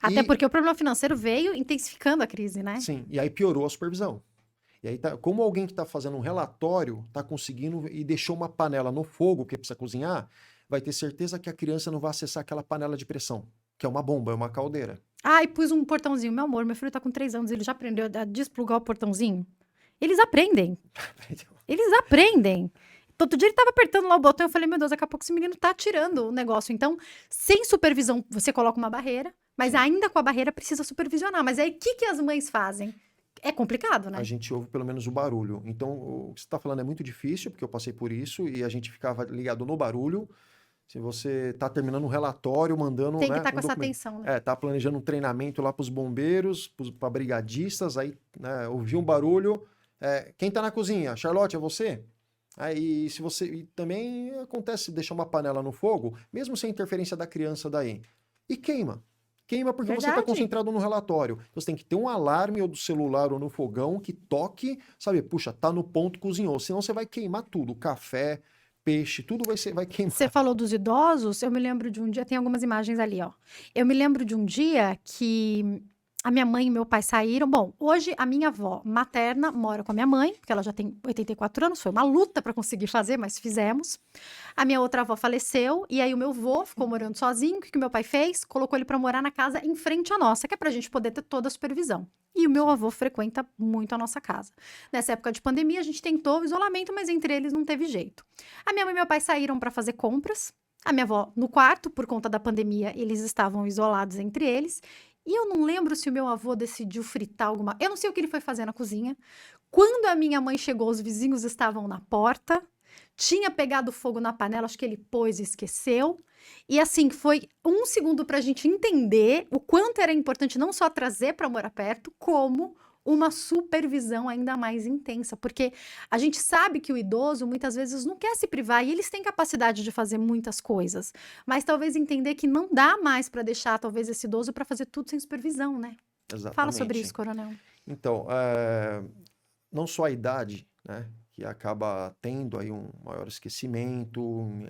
S1: Até porque o problema financeiro veio intensificando a crise, né?
S2: Sim, e aí piorou a supervisão. E aí, como alguém que está fazendo um relatório está conseguindo e deixou uma panela no fogo que precisa cozinhar, vai ter certeza que a criança não vai acessar aquela panela de pressão, que é uma bomba, é uma caldeira.
S1: Ai, pus um portãozinho. Meu amor, meu filho tá com 3 anos, ele já aprendeu a desplugar o portãozinho? Eles aprendem. Eles aprendem. Todo dia ele tava apertando lá o botão, eu falei, meu Deus, daqui a pouco esse menino tá tirando o negócio. Então, sem supervisão, você coloca uma barreira, mas
S2: Sim.
S1: ainda com a barreira precisa supervisionar. Mas aí, o que as mães fazem? É complicado, né?
S2: A gente ouve pelo menos o barulho. Então, o que você está falando é muito difícil, porque eu passei por isso e a gente ficava ligado no barulho. Se você está terminando um relatório, mandando,
S1: Tem que
S2: né,
S1: estar com
S2: um
S1: essa
S2: documento.
S1: atenção, né?
S2: Tá planejando um treinamento lá para os bombeiros, para brigadistas, aí, né, ouviu um barulho. Quem está na cozinha? Charlotte, é você? Aí, se você. E também acontece deixar uma panela no fogo, mesmo sem interferência da criança daí. E queima. Queima porque você está
S1: Verdade.
S2: concentrado no relatório. Então, você tem que ter um alarme ou do celular ou no fogão que toque, sabe? Puxa, tá no ponto, cozinhou. Senão você vai queimar tudo. Café, peixe, tudo vai queimar.
S1: Você falou dos idosos, eu me lembro de um dia, tem algumas imagens ali, ó. Eu me lembro de um dia que a minha mãe e meu pai saíram. Bom, hoje a minha avó materna mora com a minha mãe, porque ela já tem 84 anos, foi uma luta para conseguir fazer, mas fizemos. A minha outra avó faleceu, e aí o meu avô ficou morando sozinho. O que o meu pai fez? Colocou ele para morar na casa em frente à nossa, que é pra gente poder ter toda a supervisão. E o meu avô frequenta muito a nossa casa. Nessa época de pandemia, a gente tentou o isolamento, mas entre eles não teve jeito. A minha mãe e meu pai saíram para fazer compras. A minha avó no quarto, por conta da pandemia, eles estavam isolados entre eles. E eu não lembro se o meu avô decidiu fritar alguma... Eu não sei o que ele foi fazer na cozinha. Quando a minha mãe chegou, os vizinhos estavam na porta. Tinha pegado fogo na panela, acho que ele pôs e esqueceu. E assim, foi 1 segundo para a gente entender o quanto era importante não só trazer para morar perto, como uma supervisão ainda mais intensa. Porque a gente sabe que o idoso muitas vezes não quer se privar e eles têm capacidade de fazer muitas coisas. Mas talvez entender que não dá mais para deixar talvez esse idoso para fazer tudo sem supervisão, né? Fala sobre
S2: Exatamente.
S1: isso, coronel.
S2: Então, não só a idade, né, que acaba tendo aí um maior esquecimento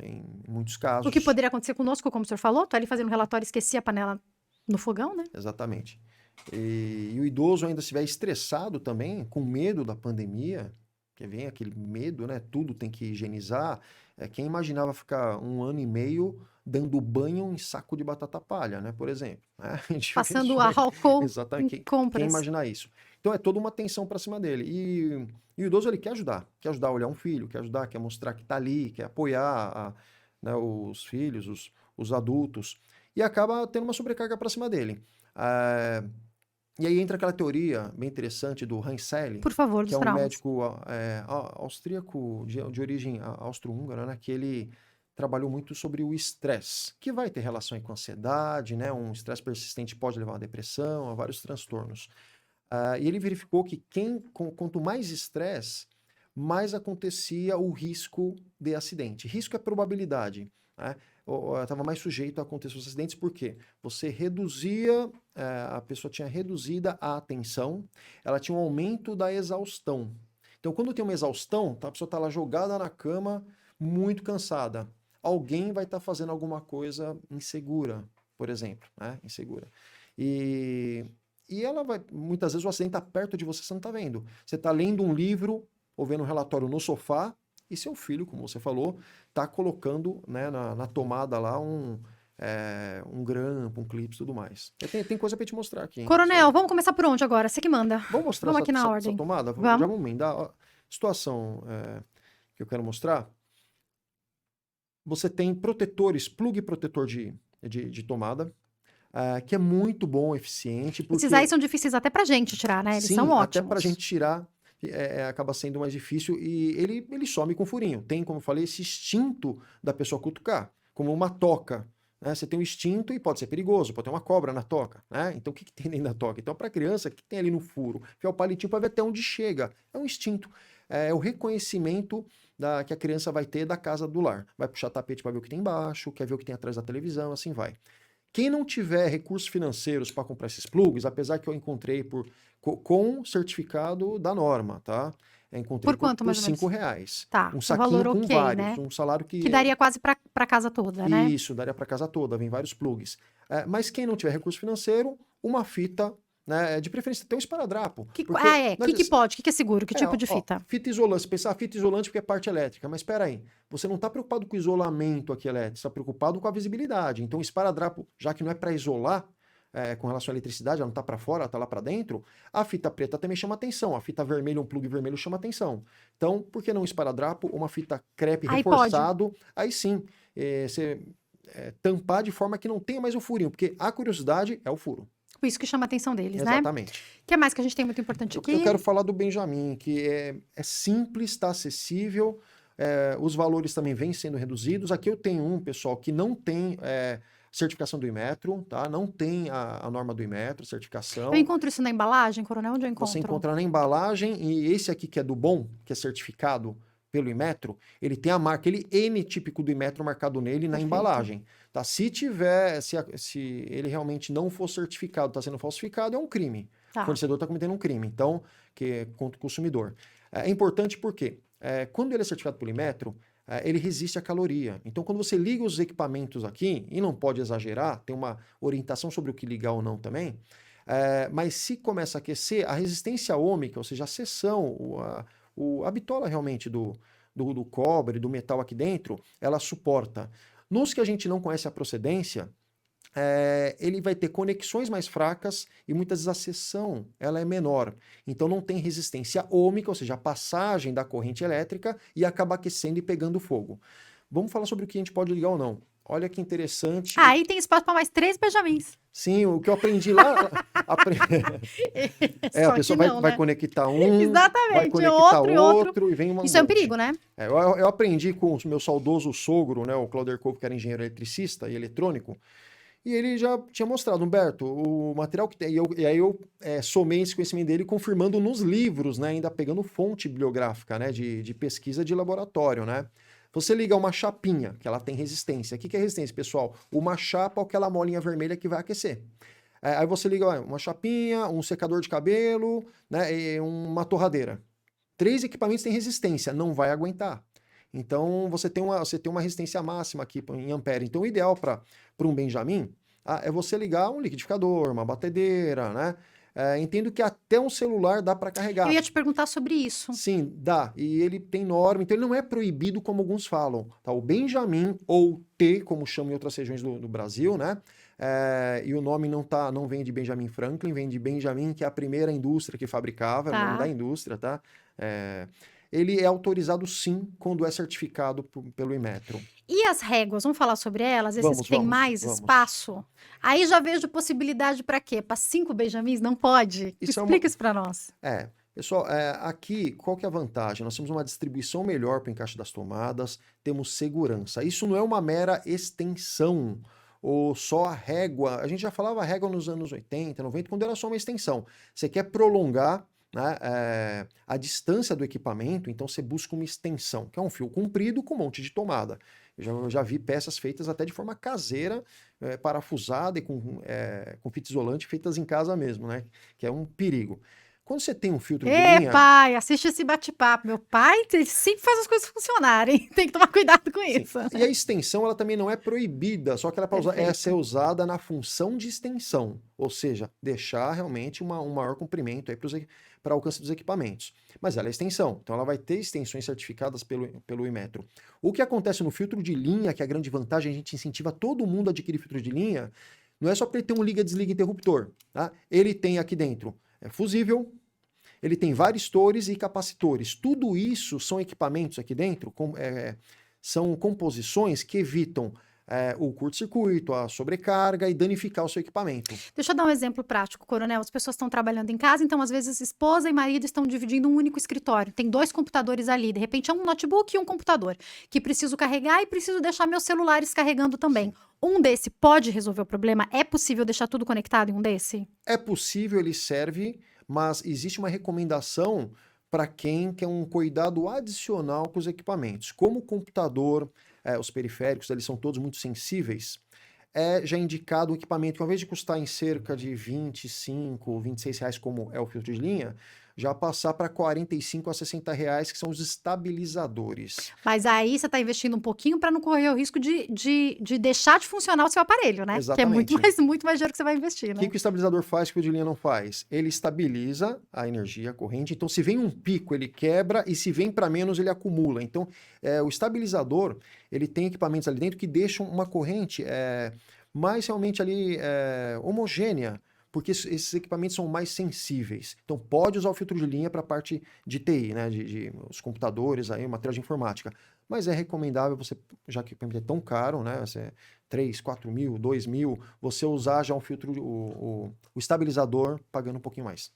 S2: em muitos
S1: O que
S2: casos.
S1: poderia acontecer conosco, como o senhor falou, tô ali fazendo um relatório e esqueci a panela no fogão, né?
S2: Exatamente. E o idoso ainda se estiver estressado também, com medo da pandemia, que vem aquele medo, né? Tudo tem que higienizar. Quem imaginava ficar 1 ano e meio dando banho em saco de batata palha, né? Por exemplo, né? A gente vê
S1: Passando
S2: isso
S1: a
S2: aí.
S1: álcool em
S2: Exatamente. Quem
S1: compras.
S2: imaginar isso? Então é toda uma tensão para cima dele. E o idoso ele quer ajudar a olhar um filho, quer ajudar, quer mostrar que tá ali, quer apoiar né, os filhos, os adultos. E acaba tendo uma sobrecarga para cima dele. Ah, e aí entra aquela teoria bem interessante do Hans Selye,
S1: Por favor,
S2: que
S1: dos
S2: é um
S1: traumas.
S2: médico austríaco de origem austro-húngara, né? Que ele trabalhou muito sobre o estresse, que vai ter relação aí com a ansiedade, né? Um estresse persistente pode levar a depressão, a vários transtornos. E ele verificou que quanto mais estresse, mais acontecia o risco de acidente. Risco é probabilidade, né? Estava mais sujeito a acontecer os acidentes, porque você reduzia, a pessoa tinha reduzida a atenção, ela tinha um aumento da exaustão. Então, quando tem uma exaustão, tá, a pessoa está lá jogada na cama, muito cansada. Alguém vai estar fazendo alguma coisa insegura, por exemplo, né? Insegura. E, e ela vai, muitas vezes o acidente está perto de você, você não está vendo. Você está lendo um livro ou vendo um relatório no sofá e seu filho, como você falou, está colocando, né, na tomada lá um grampo, um clipe e tudo mais. Tem coisa para te mostrar aqui, hein?
S1: Coronel, vamos começar por onde agora? Você que manda.
S2: Vamos mostrar
S1: Vamos aqui na
S2: essa
S1: ordem.
S2: tomada? Já
S1: Vamos.
S2: vamos emendar. Ó, situação que eu quero mostrar. Você tem protetores, plug protetor de tomada, que é muito bom, eficiente,
S1: Esses aí
S2: porque
S1: são difíceis até pra gente tirar, né? Eles são
S2: sim, até para a
S1: ótimos.
S2: gente tirar acaba sendo mais difícil e ele some com furinho. Tem, como eu falei, esse instinto da pessoa cutucar, como uma toca. Né? Você tem um instinto e pode ser perigoso, pode ter uma cobra na toca. Né? Então o que tem dentro da toca? Então, para a criança, o que tem ali no furo? Enfiar o palitinho para ver até onde chega. É um instinto. É o reconhecimento que a criança vai ter da casa do lar. Vai puxar tapete para ver o que tem embaixo, quer ver o que tem atrás da televisão, assim vai. Quem não tiver recursos financeiros para comprar esses plugs, apesar que eu encontrei com certificado da norma, tá? Eu encontrei
S1: Por quanto,
S2: por
S1: mais ou menos?
S2: R$ 5.
S1: Tá,
S2: Um
S1: um
S2: saquinho
S1: valor
S2: com
S1: ok,
S2: vários,
S1: né?
S2: um salário
S1: Que daria quase pra casa toda, né?
S2: Isso, daria para casa toda, vem vários plugs. Mas quem não tiver recurso financeiro, uma fita, né? De preferência até um esparadrapo.
S1: Que,
S2: Porque
S1: que pode? Que é seguro? Que tipo de
S2: ó,
S1: fita?
S2: fita isolante. Você pensar fita isolante porque é parte elétrica, mas espera aí, você não está preocupado com o isolamento aqui elétrico, você está preocupado com a visibilidade. Então, o esparadrapo, já que não é para isolar, com relação à eletricidade, ela não está para fora, ela está lá para dentro, a fita preta também chama atenção, a fita vermelha, um plug vermelho chama atenção. Então, por que não um esparadrapo, uma fita crepe
S1: Aí pode.
S2: reforçado, aí sim, você tampar de forma que não tenha mais o furinho, porque a curiosidade é o furo.
S1: Isso que chama a atenção deles, né?
S2: Exatamente.
S1: O que mais que a gente tem muito importante aqui?
S2: Eu quero falar do Benjamin, que é simples, está acessível, os valores também vêm sendo reduzidos. Aqui eu tenho um, pessoal, que não tem certificação do Inmetro, tá? Não tem a norma do Inmetro, certificação.
S1: Eu encontro isso na embalagem, Coronel? Onde eu encontro?
S2: Você encontra na embalagem, e esse aqui que é do bom, que é certificado pelo Inmetro, ele tem a marca, ele N típico do Inmetro marcado nele na
S1: Perfeito.
S2: embalagem. Tá? Se tiver, se ele realmente não for certificado, está sendo falsificado, é um crime.
S1: Tá.
S2: O fornecedor está cometendo um crime, então, que é contra o consumidor. É importante porque quando ele é certificado pelo Inmetro, ele resiste à caloria. Então, quando você liga os equipamentos aqui, e não pode exagerar, tem uma orientação sobre o que ligar ou não também, mas se começa a aquecer, a resistência ôhmica, ou seja, a seção, a bitola realmente do cobre, do metal aqui dentro, ela suporta. Nos que a gente não conhece a procedência, ele vai ter conexões mais fracas e muitas vezes a seção ela é menor. Então não tem resistência ôhmica, ou seja, a passagem da corrente elétrica e acaba aquecendo e pegando fogo. Vamos falar sobre o que a gente pode ligar ou não. Olha que interessante.
S1: Aí tem espaço para mais 3 Benjamins.
S2: Sim, o que eu aprendi lá. A pessoa vai conectar um,
S1: exatamente,
S2: vai conectar
S1: outro
S2: e vem uma.
S1: Isso é um perigo, né?
S2: Eu aprendi com o meu saudoso sogro, né, o Claudio Coupe, que era engenheiro eletricista e eletrônico, e ele já tinha mostrado, Humberto, o material que tem. E aí eu somei esse conhecimento dele confirmando nos livros, né, ainda pegando fonte bibliográfica, né, de pesquisa de laboratório, né? Você liga uma chapinha, que ela tem resistência. O que é resistência, pessoal? Uma chapa ou aquela molinha vermelha que vai aquecer. Aí você liga uma chapinha, um secador de cabelo, né, e uma torradeira. 3 equipamentos têm resistência, não vai aguentar. Então, você tem uma resistência máxima aqui em ampere. Então, o ideal para um Benjamin é você ligar um liquidificador, uma batedeira, né? Entendo que até um celular dá para
S1: Eu
S2: carregar.
S1: ia te perguntar sobre isso.
S2: Sim, dá. E ele tem norma, então ele não é proibido como alguns falam. Tá? O Benjamin, ou T, como chamam em outras regiões do Brasil, né? E o nome não vem de Benjamin Franklin, vem de Benjamin, que é a primeira indústria que fabricava, é o nome da indústria, tá? Ele é autorizado sim quando é certificado pelo Inmetro.
S1: E as réguas, vamos falar sobre elas? Esses que têm mais
S2: vamos.
S1: espaço? Aí já vejo possibilidade para quê? Para 5 Benjamins? Não pode? Explica isso para nós.
S2: Pessoal, aqui, qual que é a vantagem? Nós temos uma distribuição melhor para o encaixe das tomadas, temos segurança. Isso não é uma mera extensão, ou só a régua. A gente já falava régua nos anos 80, 90, quando era só uma extensão. Você quer prolongar, né, a distância do equipamento, então você busca uma extensão, que é um fio comprido com um monte de tomada. Eu já vi peças feitas até de forma caseira, parafusada e com fita isolante, feitas em casa mesmo, né? Que é um perigo. Quando você tem um filtro de linha...
S1: pai, assiste esse bate-papo. Meu pai sempre faz as coisas funcionarem. Tem que tomar cuidado com isso.
S2: E a extensão, ela também não é proibida, só que ela é ser usada na função de extensão, ou seja, deixar realmente um maior comprimento para alcance dos equipamentos. Mas ela é extensão, então ela vai ter extensões certificadas pelo Inmetro. O que acontece no filtro de linha, que é a grande vantagem, a gente incentiva todo mundo a adquirir filtro de linha, não é só porque ele tem um liga, desliga interruptor, tá? Ele tem aqui dentro fusível, ele tem varistores e capacitores. Tudo isso são equipamentos aqui dentro, são composições que evitam o curto-circuito, a sobrecarga e danificar o seu equipamento.
S1: Deixa eu dar um exemplo prático, Coronel. As pessoas estão trabalhando em casa, então às vezes esposa e marido estão dividindo um único escritório. Tem 2 computadores ali, de repente é um notebook e um computador, que preciso carregar e preciso deixar meus celulares carregando também. Um desse pode resolver o problema? É possível deixar tudo conectado em um desse?
S2: É possível, ele serve, mas existe uma recomendação para quem quer um cuidado adicional com os equipamentos. Como o computador, os periféricos, eles são todos muito sensíveis, já indicado um equipamento que, ao invés de custar em cerca de 25, 26 reais, como é o filtro de linha, já passar para 45 a 60 reais, que são os estabilizadores.
S1: Mas aí você está investindo um pouquinho para não correr o risco de deixar de funcionar o seu aparelho, né?
S2: Exatamente.
S1: Que é muito mais dinheiro que você vai investir, né?
S2: O que o estabilizador faz que o de linha não faz? Ele estabiliza a energia corrente, então se vem um pico, ele quebra, e se vem para menos, ele acumula. Então, o estabilizador, ele tem equipamentos ali dentro que deixam uma corrente mais realmente ali homogênea, porque esses equipamentos são mais sensíveis. Então, pode usar o filtro de linha para a parte de TI, né, de os computadores, aí, material de informática. Mas é recomendável você, já que o equipamento é tão caro, né, 3, 4 mil, 2 mil, você usar já um filtro, o estabilizador, pagando um pouquinho mais.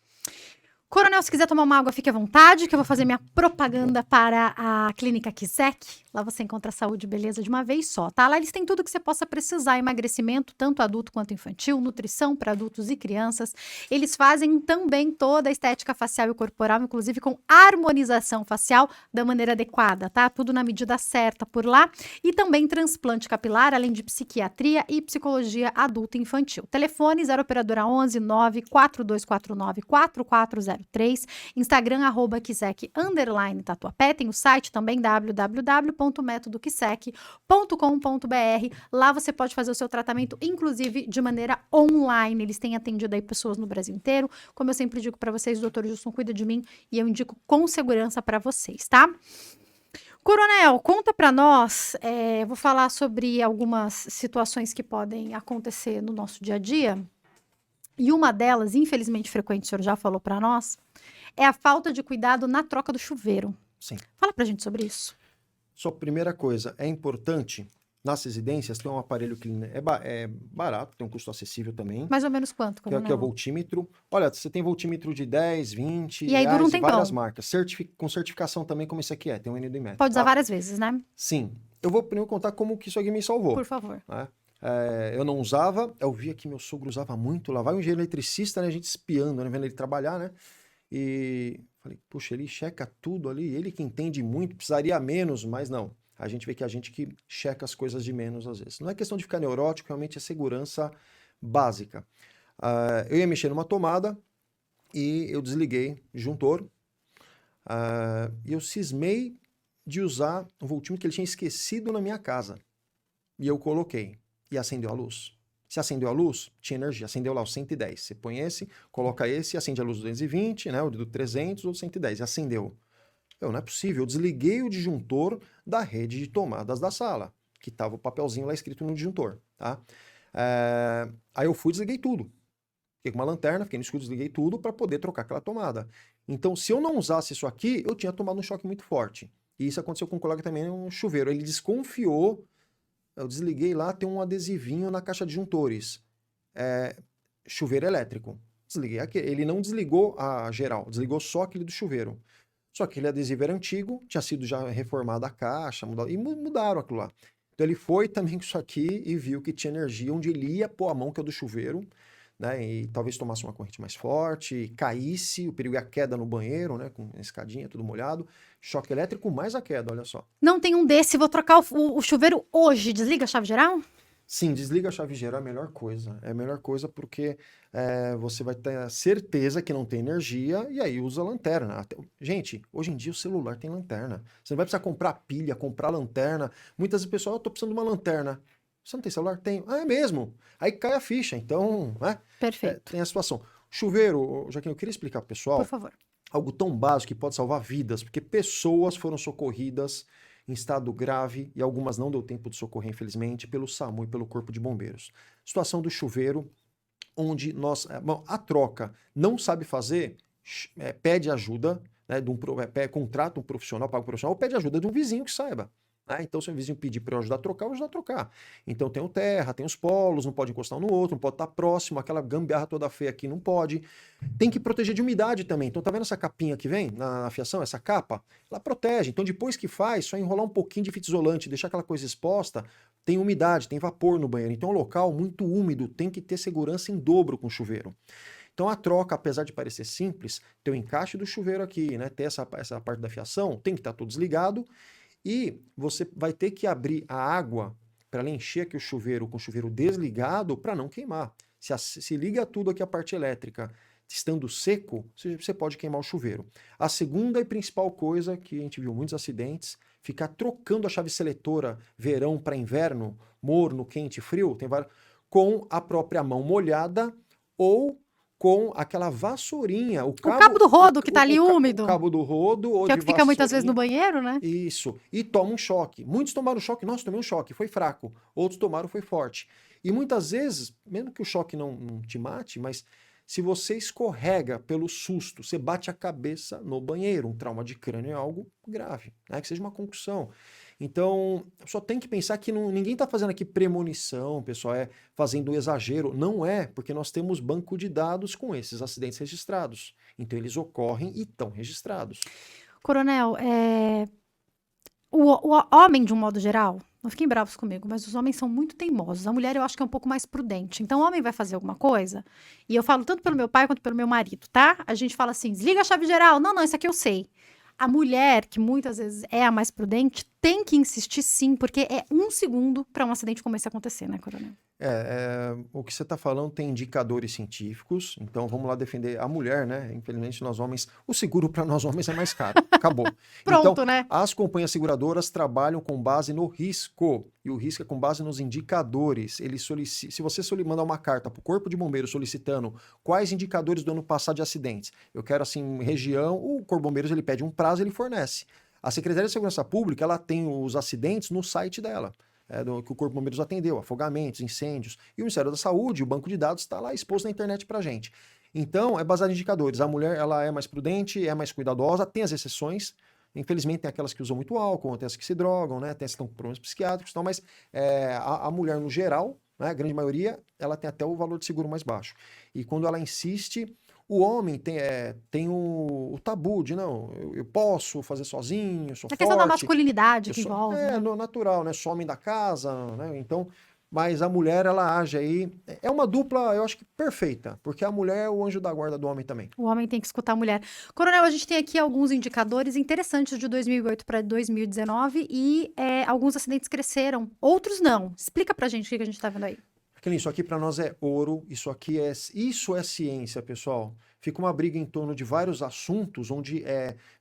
S1: Coronel, se quiser tomar uma água, fique à vontade, que eu vou fazer minha propaganda para a Clínica Kisek. Lá você encontra saúde e beleza de uma vez só, tá? Lá eles têm tudo que você possa precisar, emagrecimento, tanto adulto quanto infantil, nutrição para adultos e crianças. Eles fazem também toda a estética facial e corporal, inclusive com harmonização facial da maneira adequada, tá? Tudo na medida certa por lá. E também transplante capilar, além de psiquiatria e psicologia adulta e infantil. Telefone 0 operadora 11 9 4249 4403. Instagram, @Kisek_Tatuapé. Tem o site também, www.metodokisek.com.br. Lá você pode fazer o seu tratamento, inclusive de maneira online. Eles têm atendido aí pessoas no Brasil inteiro. Como eu sempre digo para vocês, o Dr. Gilson cuida de mim e eu indico com segurança para vocês, tá? Coronel, conta para nós, vou falar sobre algumas situações que podem acontecer no nosso dia a dia. E uma delas, infelizmente frequente, o senhor já falou para nós, é a falta de cuidado na troca do chuveiro.
S2: Sim.
S1: Fala pra gente sobre isso.
S2: Só primeira coisa, é importante, nas residências, ter um aparelho que é barato, tem um custo acessível também.
S1: Mais ou menos quanto?
S2: Que é o voltímetro. Olha, você tem voltímetro de 10, 20
S1: e aí dura um tempão.
S2: Várias marcas. Com certificação também, como esse aqui tem um ND Metro.
S1: Pode usar várias vezes, né?
S2: Sim. Eu vou primeiro contar como que isso aqui me salvou.
S1: Por favor.
S2: Né? Eu não usava, eu via que meu sogro usava muito, lá vai um engenheiro eletricista, né, a gente espiando, né, vendo ele trabalhar, né, e falei, puxa, ele checa tudo ali, ele que entende muito, precisaria menos, mas não, a gente vê que a gente que checa as coisas de menos às vezes. Não é questão de ficar neurótico, realmente é segurança básica. Eu ia mexer numa tomada e eu desliguei o disjuntor, E eu cismei de usar um voltímetro que ele tinha esquecido na minha casa. E eu coloquei. E acendeu a luz. Se acendeu a luz, tinha energia. Acendeu lá o 110. Você põe esse, coloca esse, acende a luz do 220, né? O do 300 ou 110. E acendeu. Não é possível. Eu desliguei o disjuntor da rede de tomadas da sala, que tava o papelzinho lá escrito no disjuntor, tá? Aí eu fui e desliguei tudo. Fiquei com uma lanterna, fiquei no escuro, desliguei tudo para poder trocar aquela tomada. Então, se eu não usasse isso aqui, eu tinha tomado um choque muito forte. E isso aconteceu com um colega também, um chuveiro. Ele desconfiou. Eu desliguei lá, tem um adesivinho na caixa de disjuntores. Chuveiro elétrico. Desliguei aqui. Ele não desligou a geral, desligou só aquele do chuveiro. Só que aquele adesivo era antigo, tinha sido já reformada a caixa, e mudaram aquilo lá. Então ele foi também com isso aqui e viu que tinha energia onde ele ia pôr a mão, que é o do chuveiro, né? E talvez tomasse uma corrente mais forte, caísse, o perigo é a queda no banheiro, né? Com a escadinha, tudo molhado. Choque elétrico mais a queda, olha só.
S1: Não tem um desse, vou trocar o chuveiro hoje. Desliga a chave geral?
S2: Sim, desliga a chave geral é a melhor coisa. É a melhor coisa porque você vai ter a certeza que não tem energia e aí usa a lanterna. Gente, hoje em dia o celular tem lanterna. Você não vai precisar comprar pilha, comprar lanterna. Muitas pessoas, eu tô precisando de uma lanterna. Você não tem celular? Tenho. Ah, é mesmo? Aí cai a ficha. Então,
S1: Perfeito.
S2: tem a situação. Chuveiro, Joaquim, eu queria explicar pro
S1: Por
S2: pessoal
S1: favor.
S2: algo tão básico que pode salvar vidas, porque pessoas foram socorridas em estado grave e algumas não deu tempo de socorrer, infelizmente, pelo SAMU e pelo Corpo de Bombeiros. Situação do chuveiro, onde a troca não sabe fazer, pede ajuda, né, contrata um profissional, paga um profissional, ou pede ajuda de um vizinho que saiba. Então, se o vizinho pedir para eu ajudar a trocar, eu vou ajudar a trocar. Então, tem o terra, tem os polos, não pode encostar um no outro, não pode estar próximo, aquela gambiarra toda feia aqui não pode. Tem que proteger de umidade também. Então, tá vendo essa capinha que vem na fiação, essa capa? Ela protege. Então, depois que faz, só enrolar um pouquinho de fita isolante, deixar aquela coisa exposta, tem umidade, tem vapor no banheiro. Então, é um local muito úmido, tem que ter segurança em dobro com o chuveiro. Então a troca, apesar de parecer simples, tem o encaixe do chuveiro aqui, né? Ter essa parte da fiação, tem que estar tudo desligado. E você vai ter que abrir a água para ela encher aqui o chuveiro com o chuveiro desligado para não queimar. Se liga tudo aqui a parte elétrica, estando seco, você pode queimar o chuveiro. A segunda e principal coisa que a gente viu muitos acidentes, ficar trocando a chave seletora verão para inverno, morno, quente, frio, com a própria mão molhada ou com aquela vassourinha,
S1: O cabo do rodo que tá ali úmido.
S2: O cabo do rodo ou
S1: Que é o
S2: de
S1: que fica muitas vezes
S2: vassourinha.
S1: no banheiro, né?
S2: Isso. E toma um choque. Muitos tomaram choque. Nossa, tomei um choque. Foi fraco. Outros tomaram, foi forte. E muitas vezes, mesmo que o choque não te mate, mas se você escorrega pelo susto, você bate a cabeça no banheiro. Um trauma de crânio é algo grave, né? Que seja uma concussão. Então, só tem que pensar que ninguém está fazendo aqui premonição, pessoal, fazendo exagero. Não é, porque nós temos banco de dados com esses acidentes registrados. Então, eles ocorrem e estão registrados.
S1: Coronel, o homem, de um modo geral, não fiquem bravos comigo, mas os homens são muito teimosos. A mulher eu acho que é um pouco mais prudente. Então, o homem vai fazer alguma coisa, e eu falo tanto pelo meu pai quanto pelo meu marido, tá? A gente fala assim, desliga a chave geral. Não, isso aqui eu sei. A mulher, que muitas vezes é a mais prudente, tem que insistir sim, porque é 1 segundo para um acidente como esse acontecer, né, Coronel?
S2: O que você está falando tem indicadores científicos, então vamos lá defender a mulher, né? Infelizmente, nós homens, o seguro para nós homens é mais caro. Acabou.
S1: Pronto,
S2: então,
S1: né?
S2: as companhias seguradoras trabalham com base no risco, e o risco é com base nos indicadores. Se você mandar uma carta para o Corpo de Bombeiros solicitando quais indicadores do ano passado de acidentes, eu quero assim, região, o Corpo de Bombeiros ele pede um prazo, ele fornece. A Secretaria de Segurança Pública, ela tem os acidentes no site dela. Que o Corpo de Bombeiros atendeu, afogamentos, incêndios, e o Ministério da Saúde, o banco de dados está lá exposto na internet para gente. Então, é baseado em indicadores. A mulher, ela é mais prudente, é mais cuidadosa, tem as exceções. Infelizmente, tem aquelas que usam muito álcool, tem as que se drogam, né? Tem as que estão com problemas psiquiátricos e tal, mas a mulher, no geral, né, a grande maioria, ela tem até o valor de seguro mais baixo. E quando ela insiste, o homem tem o tabu de, não, eu posso fazer sozinho, eu sou
S1: A questão da
S2: forte.
S1: masculinidade que envolve, né?
S2: Natural, né? Sou homem da casa, né? Então, mas a mulher, ela age aí. É uma dupla, eu acho que perfeita, porque a mulher é o anjo da guarda do homem também.
S1: O homem tem que escutar a mulher. Coronel, a gente tem aqui alguns indicadores interessantes de 2008 para 2019 e alguns acidentes cresceram, outros não. Explica pra gente o que a gente tá vendo aí.
S2: Isso aqui para nós é ouro, isso é ciência, pessoal. fica uma briga em torno de vários assuntos, onde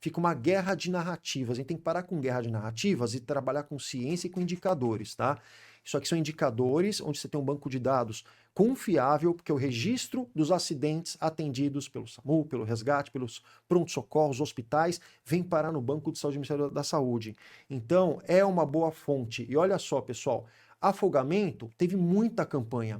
S2: fica uma guerra de narrativas. A gente tem que parar com guerra de narrativas e trabalhar com ciência e com indicadores, tá? Isso aqui são indicadores onde você tem um banco de dados confiável, porque o registro dos acidentes atendidos pelo SAMU, pelo resgate, pelos pronto-socorros, hospitais, vem parar no Banco de Saúde do Ministério da Saúde. Então, é uma boa fonte. E olha só, pessoal, afogamento, teve muita campanha,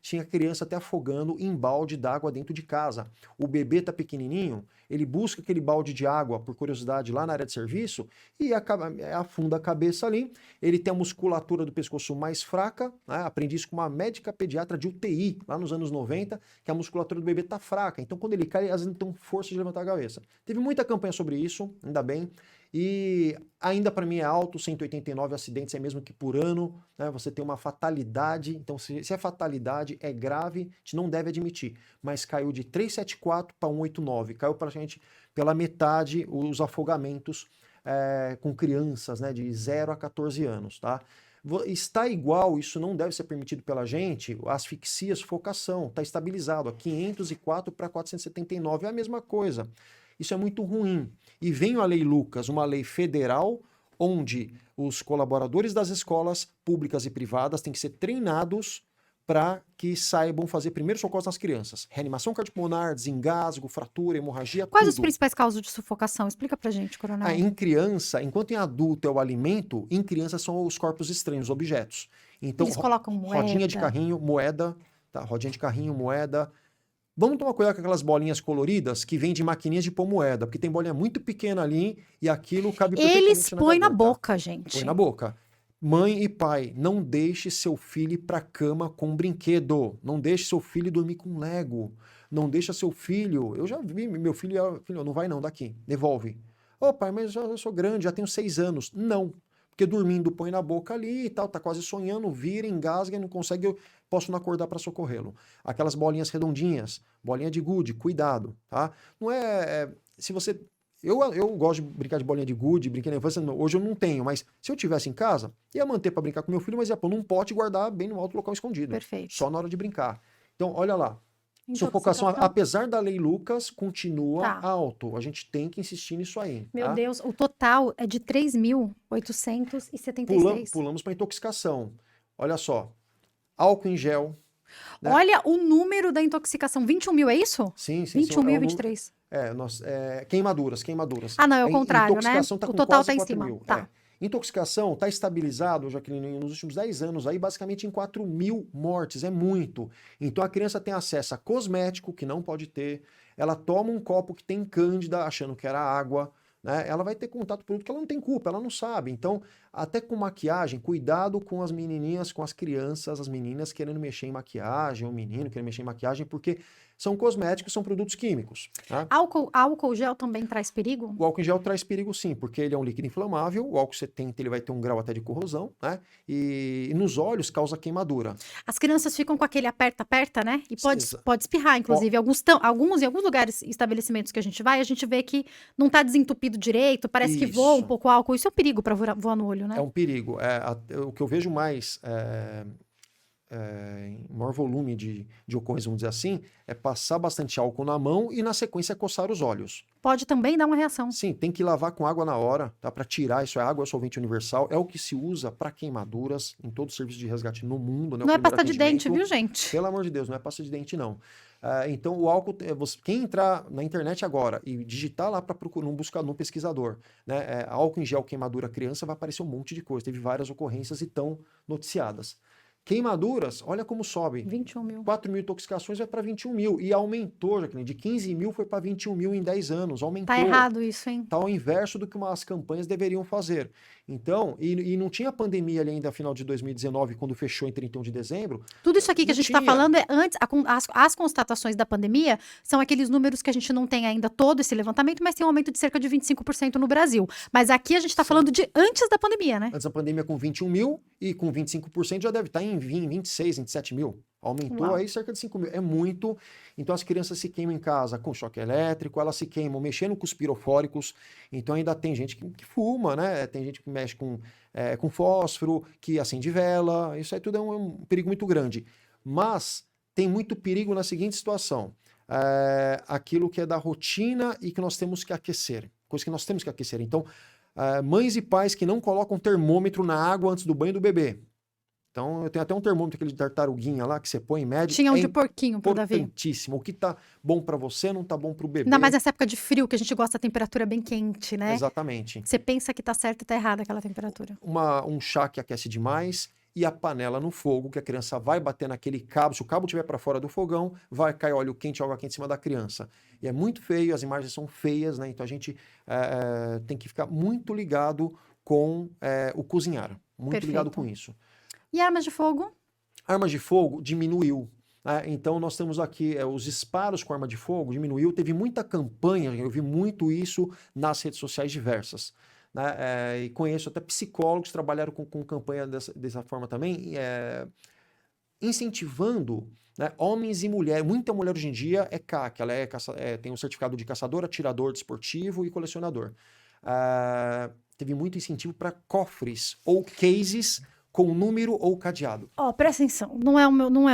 S2: tinha criança até afogando em balde d'água dentro de casa. O bebê tá pequenininho, ele busca aquele balde de água, por curiosidade, lá na área de serviço, e afunda a cabeça ali. Ele tem a musculatura do pescoço mais fraca, né? Aprendi isso com uma médica pediatra de UTI, lá nos anos 90, que a musculatura do bebê tá fraca. Então, quando ele cai, às vezes não tem força de levantar a cabeça. Teve muita campanha sobre isso, ainda bem. E ainda para mim é alto, 189 acidentes é mesmo que por ano, né? Você tem uma fatalidade, então se é fatalidade, é grave, a gente não deve admitir, mas caiu de 374 para 189, caiu praticamente pela metade os afogamentos com crianças, né, de 0 a 14 anos, tá? Está igual, isso não deve ser permitido pela gente, asfixia, sufocação, está estabilizado, a 504 para 479 é a mesma coisa. Isso é muito ruim. E vem a Lei Lucas, uma lei federal, onde os colaboradores das escolas públicas e privadas têm que ser treinados para que saibam fazer primeiros socorros nas crianças. Reanimação cardiopulmonar, desengasgo, fratura, hemorragia,
S1: Quais os
S2: tudo.
S1: principais causas de sufocação? Explica pra gente, coronel.
S2: Em criança, enquanto em adulto é o alimento, em criança são os corpos estranhos, objetos. Então,
S1: Eles colocam moeda.
S2: rodinha de carrinho, moeda, tá? Rodinha de carrinho, moeda. Vamos tomar cuidado com aquelas bolinhas coloridas que vêm de maquininhas de pôr moeda, porque tem bolinha muito pequena ali e aquilo cabe perfeitamente
S1: Eles põem na
S2: gaveta.
S1: boca, gente.
S2: Põe na boca. Mãe e pai, não deixe seu filho ir pra cama com brinquedo. Não deixe seu filho dormir com Lego. Não deixa seu filho... Eu já vi, meu filho, não vai não, daqui, devolve. Ô pai, mas eu sou grande, já tenho 6 anos. Não, porque dormindo põe na boca ali e tal, tá quase sonhando, vira, engasga e não consegue, eu posso não acordar para socorrê-lo. Aquelas bolinhas redondinhas, bolinha de gude, cuidado, tá? Não se você... Eu gosto de brincar de bolinha de gude, brinquei na infância, hoje eu não tenho, mas se eu tivesse em casa, ia manter para brincar com meu filho, mas ia pôr num pote e guardar bem no alto local escondido.
S1: Perfeito.
S2: Só na hora de brincar. Então, olha lá. Sufocação, apesar da Lei Lucas, continua alto. A gente tem que insistir nisso aí.
S1: Meu
S2: tá?
S1: Deus, o total é de 3.876.
S2: Pulamos para intoxicação. Olha só. Álcool em gel. Né?
S1: Olha o número da intoxicação. 21 mil, é isso?
S2: Sim.
S1: 21.023.
S2: Queimaduras.
S1: Ah, não, é o contrário, né?
S2: Tá
S1: O total tá em
S2: 4
S1: cima.
S2: mil.
S1: Tá.
S2: Intoxicação está estabilizado, Jaqueline, nos últimos 10 anos, aí basicamente em 4 mil mortes, é muito. Então a criança tem acesso a cosmético, que não pode ter, ela toma um copo que tem cândida, achando que era água, né? Ela vai ter contato com produto que ela não tem culpa, ela não sabe. Então, até com maquiagem, cuidado com as menininhas, com as crianças, as meninas querendo mexer em maquiagem, o menino querendo mexer em maquiagem, porque são cosméticos, são produtos químicos. Tá?
S1: Álcool gel também traz perigo?
S2: O álcool em gel traz perigo sim, porque ele é um líquido inflamável, o álcool 70 ele vai ter um grau até de corrosão, né? E nos olhos causa queimadura.
S1: As crianças ficam com aquele aperta-aperta, né? E pode espirrar, inclusive. Em alguns lugares, estabelecimentos que a gente vai, a gente vê que não tá desentupido direito, parece que voa um pouco álcool. Isso é um perigo para voar no olho, né?
S2: É um perigo. O que eu vejo mais... em maior volume de ocorrência, vamos dizer assim, é passar bastante álcool na mão e, na sequência, coçar os olhos.
S1: Pode também dar uma reação.
S2: Sim, tem que lavar com água na hora, tá? Para tirar, isso é água, é solvente universal, é o que se usa para queimaduras em todo o serviço de resgate no mundo. Né?
S1: Não é pasta de dente, viu, gente?
S2: Pelo amor de Deus, não é pasta de dente, não. Então, o álcool, quem entrar na internet agora e digitar lá para procurar, no pesquisador, né? Álcool em gel, queimadura criança, vai aparecer um monte de coisa. Teve várias ocorrências e estão noticiadas. Queimaduras, olha como sobe.
S1: 21 mil.
S2: 4 mil intoxicações vai para 21 mil. E aumentou, Jaqueline, de 15 mil foi para 21 mil em 10 anos. Aumentou.
S1: Tá errado isso, hein?
S2: Tá ao inverso do que as campanhas deveriam fazer. Então, e não tinha pandemia ali ainda final de 2019, quando fechou em 31 de dezembro.
S1: Tudo isso aqui que a gente está falando é antes, as constatações da pandemia são aqueles números que a gente não tem ainda todo esse levantamento, mas tem um aumento de cerca de 25% no Brasil. Mas aqui a gente está falando de antes da pandemia, né?
S2: Antes da pandemia com 21 mil e com 25% já deve estar em 26, 27 mil. Aumentou aí cerca de 5 mil. É muito. Então as crianças se queimam em casa com choque elétrico, elas se queimam mexendo com os pirofóricos. Então ainda tem gente que fuma, né? Tem gente que mexe com fósforo, que acende vela. Isso aí tudo é um perigo muito grande. Mas tem muito perigo na seguinte situação. aquilo que é da rotina e que nós temos que aquecer. Coisa que nós temos que aquecer. Então, mães e pais que não colocam termômetro na água antes do banho do bebê. Então, eu tenho até um termômetro, aquele de tartaruguinha lá, que você põe e mede.
S1: Tinha um de porquinho pro Davi.
S2: Importantíssimo. O que tá bom para você não tá bom pro bebê.
S1: Ainda mais nessa época de frio, que a gente gosta da temperatura bem quente, né?
S2: Exatamente.
S1: Você pensa que tá certo e tá errado aquela temperatura.
S2: Um chá que aquece demais e a panela no fogo, que a criança vai bater naquele cabo. Se o cabo estiver para fora do fogão, vai cair óleo quente, água quente em cima da criança. E é muito feio, as imagens são feias, né? Então a gente tem que ficar muito ligado com o cozinhar. Muito ligado com isso.
S1: E armas de fogo?
S2: Armas de fogo diminuiu. Então nós temos aqui os disparos com arma de fogo, diminuiu. Teve muita campanha, eu vi muito isso nas redes sociais diversas. Né? E conheço até psicólogos que trabalharam com campanha dessa forma também, incentivando, né, homens e mulheres. Muita mulher hoje em dia é CAC, ela tem um certificado de caçador, atirador desportivo e colecionador. Teve muito incentivo para cofres ou cases com número ou cadeado.
S1: Presta atenção, não é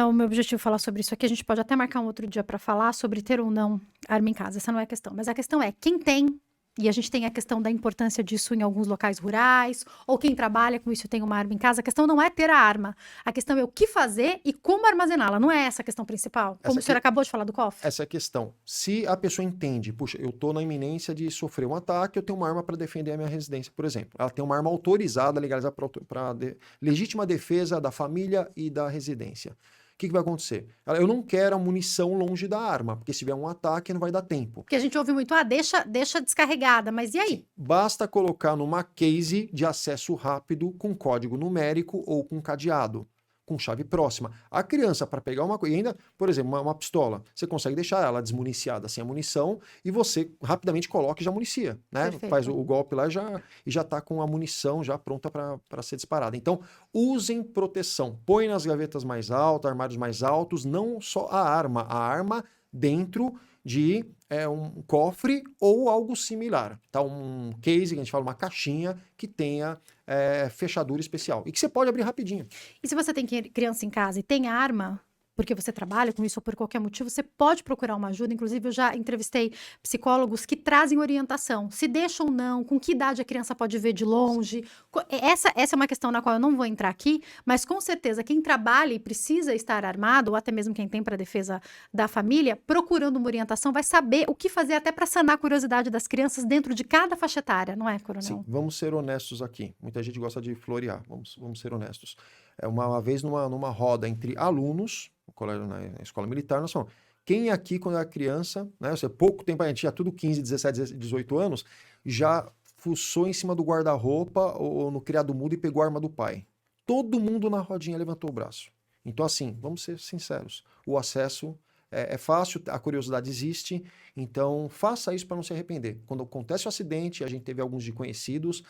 S1: o meu objetivo falar sobre isso aqui, a gente pode até marcar um outro dia para falar sobre ter ou não arma em casa, essa não é a questão, mas a questão é quem tem, e a gente tem a questão da importância disso em alguns locais rurais, ou quem trabalha com isso tem uma arma em casa, a questão não é ter a arma, a questão é o que fazer e como armazená-la, não é essa a questão principal? Como o senhor acabou de falar do cofre?
S2: Essa é a questão. Se a pessoa entende, puxa, eu estou na iminência de sofrer um ataque, eu tenho uma arma para defender a minha residência, por exemplo. Ela tem uma arma autorizada, legalizada para legítima defesa da família e da residência. O que vai acontecer? Eu não quero a munição longe da arma, porque se tiver um ataque não vai dar tempo.
S1: Porque a gente ouve muito, deixa descarregada, mas e aí?
S2: Basta colocar numa case de acesso rápido com código numérico ou com cadeado, com chave próxima. A criança, para pegar uma coisa, e ainda, por exemplo, uma pistola, você consegue deixar ela desmuniciada sem a munição e você rapidamente coloca e já municia, né?
S1: Perfeito.
S2: Faz o golpe lá e já está com a munição já pronta para ser disparada. Então, usem proteção. Põe nas gavetas mais altas, armários mais altos, não só a arma dentro de um cofre ou algo similar. Tá? Um case, que a gente fala, uma caixinha que tenha fechadura especial e que você pode abrir rapidinho.
S1: E se você tem criança em casa e tem arma, porque você trabalha com isso ou por qualquer motivo, você pode procurar uma ajuda. Inclusive, eu já entrevistei psicólogos que trazem orientação. Se deixa ou não, com que idade a criança pode ver de longe. Essa é uma questão na qual eu não vou entrar aqui, mas com certeza quem trabalha e precisa estar armado, ou até mesmo quem tem para defesa da família, procurando uma orientação, vai saber o que fazer até para sanar a curiosidade das crianças dentro de cada faixa etária, não é, Coronel?
S2: Sim, vamos ser honestos aqui. Muita gente gosta de florear, vamos ser honestos. Uma vez numa roda entre alunos, na escola militar, nós falamos, quem aqui, quando era criança, né, pouco tempo, a gente tinha tudo 15, 17, 18 anos, já fuçou em cima do guarda-roupa ou no criado mudo e pegou a arma do pai. Todo mundo na rodinha levantou o braço. Então, assim, vamos ser sinceros, o acesso é fácil, a curiosidade existe, então faça isso para não se arrepender. Quando acontece o acidente, a gente teve alguns de conhecidos,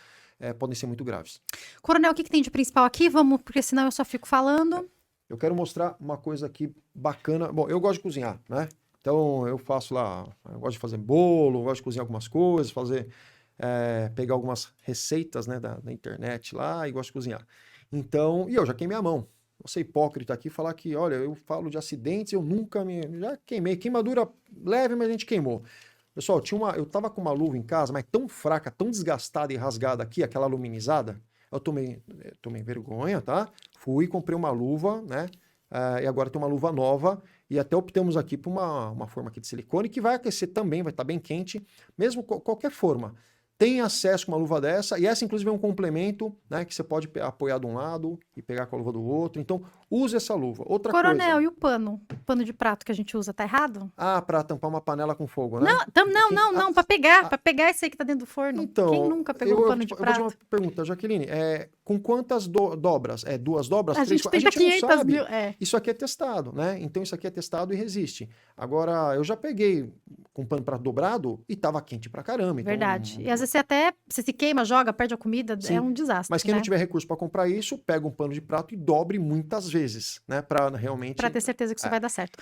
S2: podem ser muito graves.
S1: Coronel, o que tem de principal aqui? Vamos, porque senão eu só fico falando.
S2: Eu quero mostrar uma coisa aqui bacana. Bom, eu gosto de cozinhar, né? Então eu faço lá, eu gosto de fazer bolo, eu gosto de cozinhar algumas coisas, pegar algumas receitas, né, da internet lá e gosto de cozinhar. Então, e eu já queimei a mão. Vou ser hipócrita aqui e falar que, olha, eu falo de acidentes, eu nunca já queimei. Queimadura leve, mas a gente queimou. Pessoal, eu tava com uma luva em casa, mas tão fraca, tão desgastada e rasgada aqui, aquela aluminizada, eu tomei vergonha, tá? Fui e comprei uma luva, né? E agora tem uma luva nova e até optamos aqui por uma forma aqui de silicone que vai aquecer também, vai estar bem quente, mesmo qualquer forma. Tem acesso com uma luva dessa, e essa inclusive é um complemento, né, que você pode apoiar de um lado e pegar com a luva do outro. Então, use essa luva. Outra coisa...
S1: Coronel, e o pano? O pano de prato que a gente usa, tá errado?
S2: Para tampar uma panela com fogo, né?
S1: Não, para pegar esse aí que tá dentro do forno.
S2: Então,
S1: quem nunca pegou um pano de prato?
S2: Eu vou fazer uma pergunta, Jaqueline. Com quantas dobras? 2 dobras?
S1: A
S2: 3,
S1: gente
S2: 4?
S1: tem
S2: A gente não sabe.
S1: mil.
S2: Isso aqui é testado, né? Então, isso aqui é testado e resiste. Agora, eu já peguei com pano prato dobrado e tava quente pra caramba. Então,
S1: verdade. E às vezes você se queima, joga, perde a comida, sim, é um desastre.
S2: Mas quem não tiver recurso para comprar isso, pega um pano de prato e dobre muitas vezes, né? Para realmente...
S1: Para ter certeza que isso vai dar certo.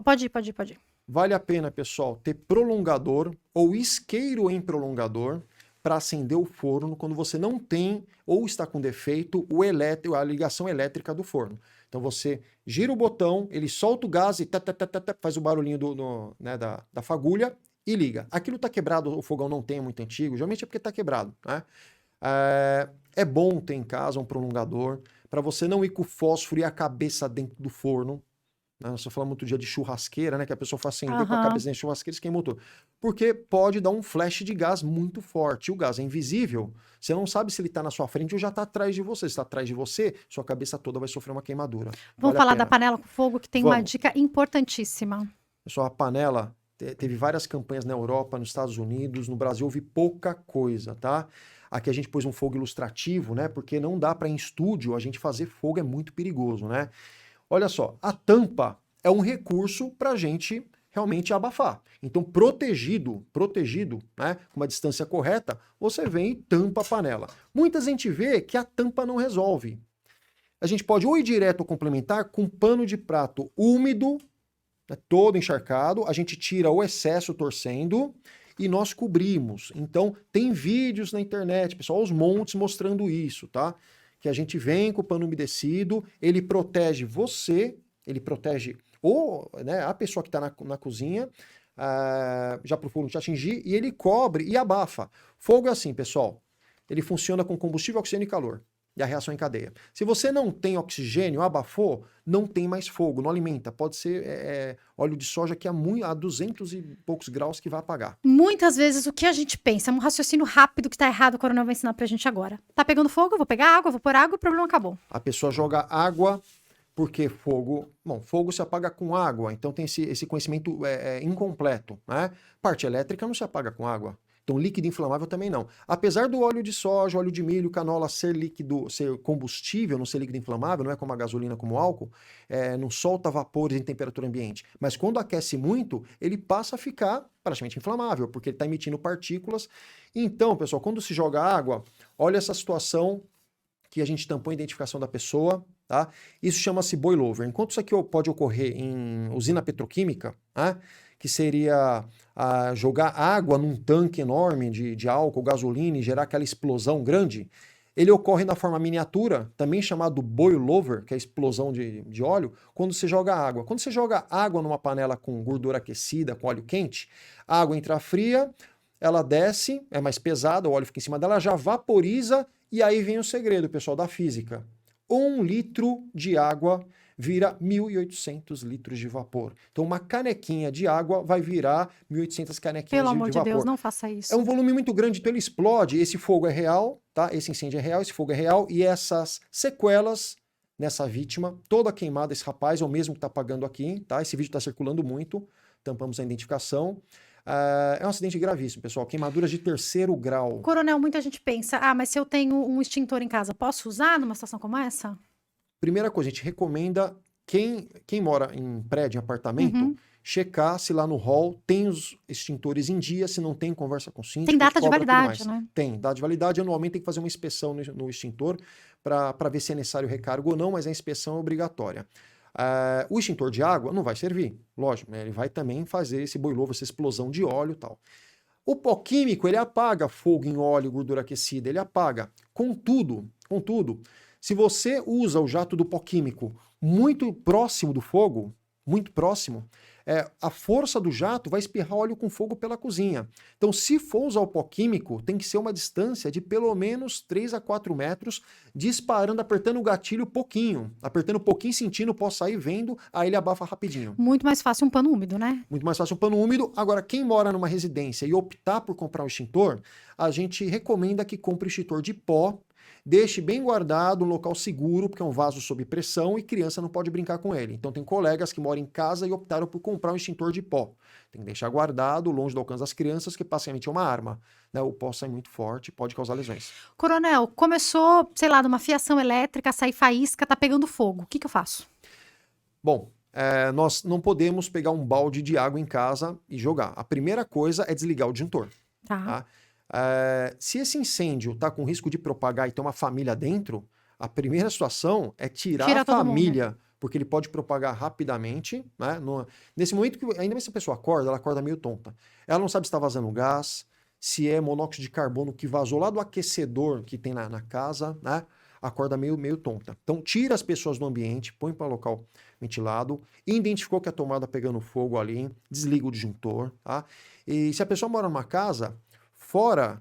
S1: Pode ir.
S2: Vale a pena, pessoal, ter prolongador ou isqueiro em prolongador, para acender o forno quando você não tem ou está com defeito a ligação elétrica do forno. Então você gira o botão, ele solta o gás e faz o barulhinho né, da fagulha e liga. Aquilo está quebrado, o fogão não tem, é muito antigo, geralmente é porque está quebrado. Né? É bom ter em casa um prolongador para você não ir com o fósforo e a cabeça dentro do forno. Nós falamos outro dia de churrasqueira, né? Que a pessoa faz acender com a cabeça dentro de churrasqueira e queima o motor. Porque pode dar um flash de gás muito forte. O gás é invisível. Você não sabe se ele está na sua frente ou já está atrás de você. Se está atrás de você, sua cabeça toda vai sofrer uma queimadura.
S1: Vamos falar da panela com fogo, que tem uma dica importantíssima.
S2: Pessoal, a panela teve várias campanhas na Europa, nos Estados Unidos, no Brasil houve pouca coisa, tá? Aqui a gente pôs um fogo ilustrativo, né? Porque não dá para em estúdio a gente fazer fogo, é muito perigoso, né? Olha só, a tampa é um recurso para a gente realmente abafar. Então, protegido, né, com uma distância correta, você vem e tampa a panela. Muitas a gente vê que a tampa não resolve. A gente pode ou ir direto ou complementar com pano de prato úmido, né, todo encharcado, a gente tira o excesso torcendo e nós cobrimos. Então, tem vídeos na internet, pessoal, os montes mostrando isso, tá? Que a gente vem com o pano umedecido, ele protege você, ele protege né, a pessoa que está na cozinha, já para o fogo não te atingir, e ele cobre e abafa. Fogo é assim, pessoal, ele funciona com combustível, oxigênio e calor, e a reação em cadeia. Se você não tem oxigênio, abafou, não tem mais fogo, não alimenta. Pode ser óleo de soja que a 200 e poucos graus que vai apagar.
S1: Muitas vezes o que a gente pensa é um raciocínio rápido que tá errado, o Coronel vai ensinar pra gente agora. Tá pegando fogo, eu vou pegar água, vou pôr água e o problema acabou.
S2: A pessoa joga água, porque fogo se apaga com água, então tem esse conhecimento incompleto, né? Parte elétrica não se apaga com água. Então, líquido inflamável também não. Apesar do óleo de soja, óleo de milho, canola ser líquido, ser combustível, não ser líquido inflamável, não é como a gasolina, como o álcool, não solta vapores em temperatura ambiente. Mas quando aquece muito, ele passa a ficar praticamente inflamável, porque ele está emitindo partículas. Então, pessoal, quando se joga água, olha essa situação que a gente tampou a identificação da pessoa, tá? Isso chama-se boilover. Enquanto isso aqui pode ocorrer em usina petroquímica, né? Que seria jogar água num tanque enorme de álcool, gasolina e gerar aquela explosão grande, ele ocorre na forma miniatura, também chamado boilover, que é a explosão de óleo, quando você joga água. Quando você joga água numa panela com gordura aquecida, com óleo quente, a água entra fria, ela desce, é mais pesada, o óleo fica em cima dela, já vaporiza, e aí vem o segredo, pessoal, da física. 1 litro de água vira 1.800 litros de vapor. Então, uma canequinha de água vai virar 1.800 canequinhas de vapor.
S1: Pelo amor de Deus, não faça isso.
S2: É um volume muito grande, então ele explode. Esse fogo é real, tá? Esse incêndio é real, esse fogo é real. E essas sequelas nessa vítima, toda queimada, esse rapaz é o mesmo que está apagando aqui, tá? Esse vídeo está circulando muito, tampamos a identificação. É um acidente gravíssimo, pessoal. Queimaduras de 3º grau.
S1: Coronel, muita gente pensa, mas se eu tenho um extintor em casa, posso usar numa situação como essa?
S2: Primeira coisa, a gente recomenda quem mora em prédio, em apartamento, checar se lá no hall tem os extintores em dia, se não tem, conversa com o síndico.
S1: Tem data de validade, né?
S2: Tem, data de validade. Anualmente tem que fazer uma inspeção no extintor para ver se é necessário recargo ou não, mas a inspeção é obrigatória. O extintor de água não vai servir, lógico, né? Ele vai também fazer esse boilover, essa explosão de óleo e tal. O pó químico, ele apaga fogo em óleo, gordura aquecida, ele apaga. Contudo, se você usa o jato do pó químico muito próximo do fogo, muito próximo, a força do jato vai espirrar óleo com fogo pela cozinha. Então, se for usar o pó químico, tem que ser uma distância de pelo menos 3 a 4 metros, disparando, apertando o gatilho pouquinho. Apertando pouquinho, sentindo o pó sair, vendo, aí ele abafa rapidinho.
S1: Muito mais fácil um pano úmido, né?
S2: Muito mais fácil um pano úmido. Agora, quem mora numa residência e optar por comprar um extintor, a gente recomenda que compre extintor de pó, deixe bem guardado, um local seguro, porque é um vaso sob pressão e criança não pode brincar com ele. Então tem colegas que moram em casa e optaram por comprar um extintor de pó. Tem que deixar guardado, longe do alcance das crianças, que basicamente é uma arma, né? O pó sai muito forte, pode causar lesões.
S1: Coronel, começou, sei lá, numa fiação elétrica, sair faísca, tá pegando fogo. O que eu faço?
S2: Bom, nós não podemos pegar um balde de água em casa e jogar. A primeira coisa é desligar o disjuntor. Tá? Se esse incêndio está com risco de propagar e ter uma família dentro, a primeira situação é tirar a família, porque ele pode propagar rapidamente, né? Nesse momento, que ainda mais se a pessoa acorda, ela acorda meio tonta. Ela não sabe se está vazando gás, se é monóxido de carbono que vazou lá do aquecedor que tem na casa, né? Acorda meio tonta. Então, tira as pessoas do ambiente, põe para local ventilado, identificou que a tomada pegando fogo ali, desliga o disjuntor, tá? E se a pessoa mora numa casa, fora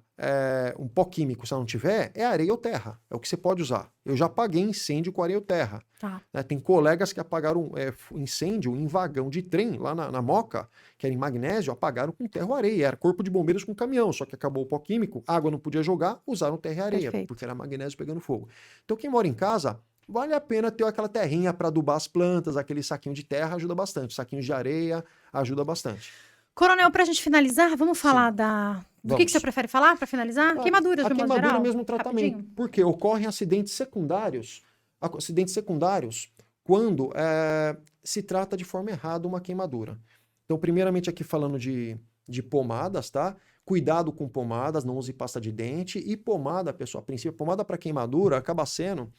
S2: um pó químico, se ela não tiver, é areia ou terra, é o que você pode usar. Eu já apaguei incêndio com areia ou terra.
S1: Tá.
S2: Né? Tem colegas que apagaram incêndio em vagão de trem, lá na Moca, que era em magnésio, apagaram com terra ou areia, era corpo de bombeiros com caminhão, só que acabou o pó químico, água não podia jogar, usaram terra e areia,
S1: Perfeito.
S2: porque era magnésio pegando fogo. Então quem mora em casa, vale a pena ter aquela terrinha para adubar as plantas, aquele saquinho de terra ajuda bastante, saquinho de areia ajuda bastante.
S1: Coronel, pra gente finalizar, vamos falar
S2: Sim,
S1: do que você
S2: vamos.
S1: prefere falar para finalizar? Queimaduras,
S2: A
S1: de um modo
S2: queimadura é o
S1: geral?
S2: mesmo tratamento,
S1: Rapidinho.
S2: porque ocorrem acidentes secundários quando se trata de forma errada uma queimadura. Então, primeiramente aqui falando de pomadas, tá? Cuidado com pomadas, não use pasta de dente. E pomada, pessoal, a princípio, pomada para queimadura acaba sendo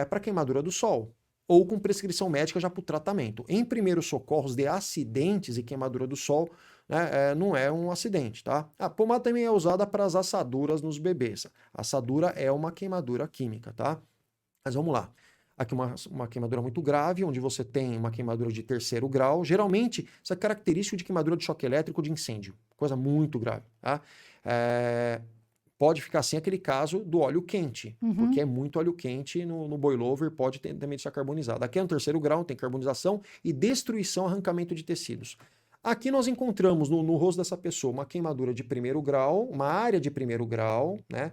S2: para queimadura do sol ou com prescrição médica já para o tratamento. Em primeiros socorros de acidentes e queimadura do sol, né, não é um acidente, tá? A pomada também é usada para as assaduras nos bebês. Assadura é uma queimadura química, tá? Mas vamos lá. Aqui uma queimadura muito grave, onde você tem uma queimadura de 3º grau. Geralmente, isso é característico de queimadura de choque elétrico de incêndio. Coisa muito grave, tá? Pode ficar assim aquele caso do óleo quente, porque é muito óleo quente no boilover, pode também ser carbonizado. Aqui é no 3º grau, tem carbonização e destruição, arrancamento de tecidos. Aqui nós encontramos no rosto dessa pessoa uma queimadura de 1º grau, uma área de 1º grau, né?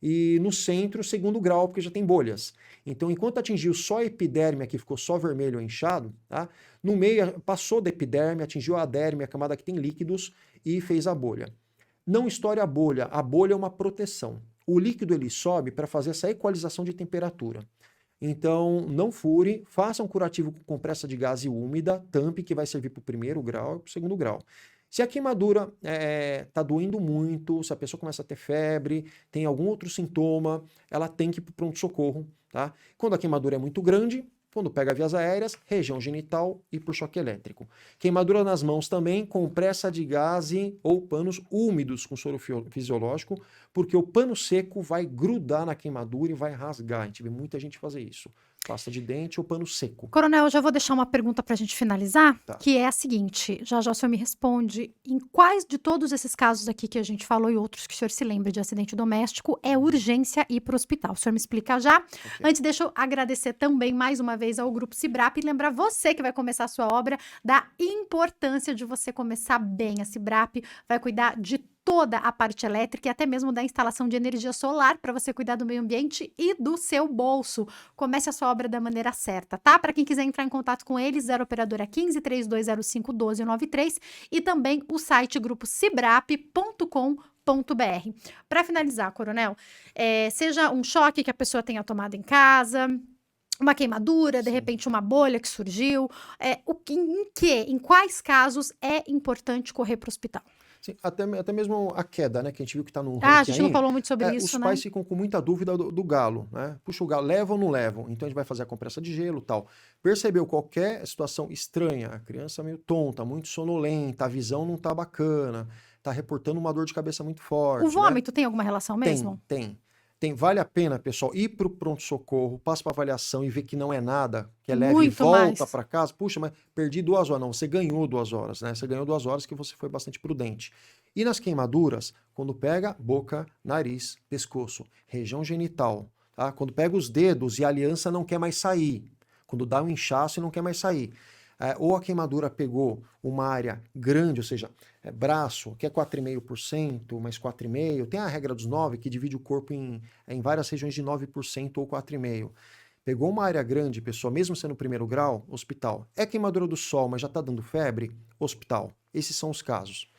S2: E no centro, 2º grau, porque já tem bolhas. Então, enquanto atingiu só a epiderme, aqui ficou só vermelho ou inchado, tá? No meio, passou da epiderme, atingiu a derme, a camada que tem líquidos, e fez a bolha. Não estoure a bolha é uma proteção. O líquido ele sobe para fazer essa equalização de temperatura. Então, não fure, faça um curativo com compressa de gaze úmida, tampe, que vai servir para o 1º grau e para o 2º grau. Se a queimadura está doendo muito, se a pessoa começa a ter febre, tem algum outro sintoma, ela tem que ir para o pronto-socorro, tá? Quando a queimadura é muito grande, quando pega vias aéreas, região genital e por choque elétrico. Queimadura nas mãos também, compressa de gaze ou panos úmidos com soro fisiológico, porque o pano seco vai grudar na queimadura e vai rasgar. A gente vê muita gente fazer isso. Pasta de dente ou pano seco.
S1: Coronel, eu já vou deixar uma pergunta para a gente finalizar,
S2: Tá.
S1: que é a seguinte, já o senhor me responde, em quais de todos esses casos aqui que a gente falou e outros que o senhor se lembra de acidente doméstico, é urgência ir para o hospital? O senhor me explica já?
S2: Ok.
S1: Antes, deixa eu agradecer também mais uma vez ao Grupo Cibrap e lembrar você que vai começar a sua obra da importância de você começar bem. A Cibrap vai cuidar de toda a parte elétrica e até mesmo da instalação de energia solar para você cuidar do meio ambiente e do seu bolso. Comece a sua obra da maneira certa, tá? Para quem quiser entrar em contato com eles, 0 operadora 15 3205 1293 e também o site grupocibrap.com.br. Para finalizar, Coronel, seja um choque que a pessoa tenha tomado em casa, uma queimadura, de
S2: Sim.
S1: repente uma bolha que surgiu, em quais casos é importante correr para o hospital?
S2: Sim, até mesmo a queda, né? Que a gente viu que está no
S1: A
S2: ranking
S1: gente não
S2: aí.
S1: falou muito sobre
S2: Os
S1: isso, né?
S2: pais ficam com muita dúvida do galo, né? Puxa, o galo, levam ou não levam? Então a gente vai fazer a compressa de gelo e tal. Percebeu qualquer situação estranha, a criança meio tonta, muito sonolenta, a visão não tá bacana, tá reportando uma dor de cabeça muito forte,
S1: O
S2: né?
S1: vômito tem alguma relação mesmo?
S2: Tem. Vale a pena, pessoal, ir para o pronto-socorro, passa para avaliação e ver que não é nada, que é leve e
S1: Muito
S2: volta
S1: mais.
S2: para casa. Puxa, mas perdi 2 horas. Não, você ganhou 2 horas, né? Você ganhou 2 horas que você foi bastante prudente. E nas queimaduras, quando pega boca, nariz, pescoço, região genital, tá? Quando pega os dedos e a aliança não quer mais sair. Quando dá um inchaço e não quer mais sair. Ou a queimadura pegou uma área grande, ou seja, braço, que é 4,5%, mais 4,5%. Tem a regra dos 9, que divide o corpo em várias regiões de 9% ou 4,5%. Pegou uma área grande, pessoa, mesmo sendo 1º grau, hospital. É queimadura do sol, mas já está dando febre? Hospital. Esses são os casos.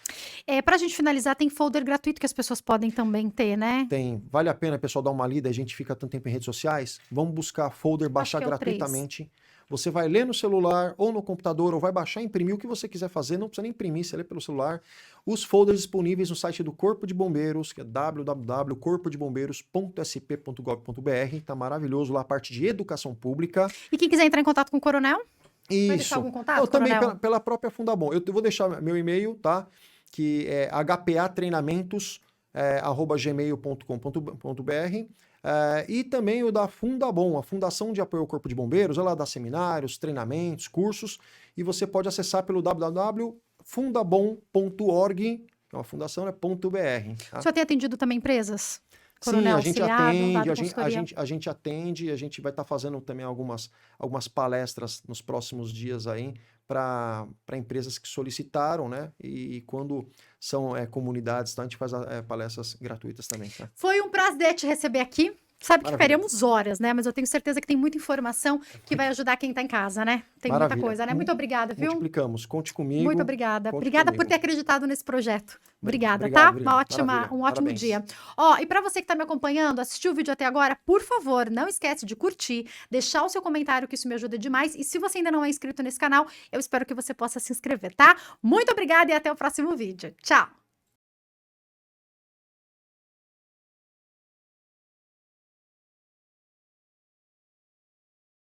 S1: Pra gente finalizar, tem folder gratuito que as pessoas podem também ter, né?
S2: Tem. Vale a pena, pessoal, dar uma lida. A gente fica tanto tempo em redes sociais. Vamos buscar folder, baixar
S1: que é o 3.
S2: gratuitamente. Você vai ler no celular ou no computador, ou vai baixar, imprimir o que você quiser fazer. Não precisa nem imprimir, você lê pelo celular. Os folders disponíveis no site do Corpo de Bombeiros, que é www.corpodebombeiros.sp.gov.br. Tá maravilhoso lá a parte de educação pública.
S1: E quem quiser entrar em contato com o Coronel, vai deixar
S2: Isso.
S1: algum contato,
S2: Eu também
S1: Coronel?
S2: pela própria Fundabom. Eu vou deixar meu e-mail, tá? Que é hpatreinamentos, gmail.com.br. E também o da Fundabom, a Fundação de Apoio ao Corpo de Bombeiros. Ela dá seminários, treinamentos, cursos, e você pode acessar pelo www.fundabom.org, que é uma fundação, né, .br.
S1: O senhor tem atendido também empresas?
S2: Sim,
S1: Coronel
S2: a gente
S1: auxiliado,
S2: atende,
S1: dado
S2: a gente, a
S1: consultoria?
S2: gente, a gente atende, a gente vai estar fazendo também algumas palestras nos próximos dias aí para empresas que solicitaram, né? E quando são comunidades, tá? A gente faz palestras gratuitas também, tá?
S1: Foi um prazer te receber aqui. Sabe que
S2: Maravilha.
S1: ficaríamos horas, né? Mas eu tenho certeza que tem muita informação que vai ajudar quem tá em casa, né? Tem muita
S2: Maravilha.
S1: coisa, né? Muito obrigada, viu?
S2: Multiplicamos. Conte comigo.
S1: Muito obrigada.
S2: Conte
S1: Obrigada por
S2: comigo.
S1: ter acreditado nesse projeto. Obrigada,
S2: Obrigado,
S1: tá?
S2: Bruna. Maravilha.
S1: Um ótimo
S2: Parabéns.
S1: dia. Ó, e pra você que tá me acompanhando, assistiu o vídeo até agora, por favor, não esquece de curtir, deixar o seu comentário, que isso me ajuda demais. E se você ainda não é inscrito nesse canal, eu espero que você possa se inscrever, tá? Muito obrigada e até o próximo vídeo. Tchau!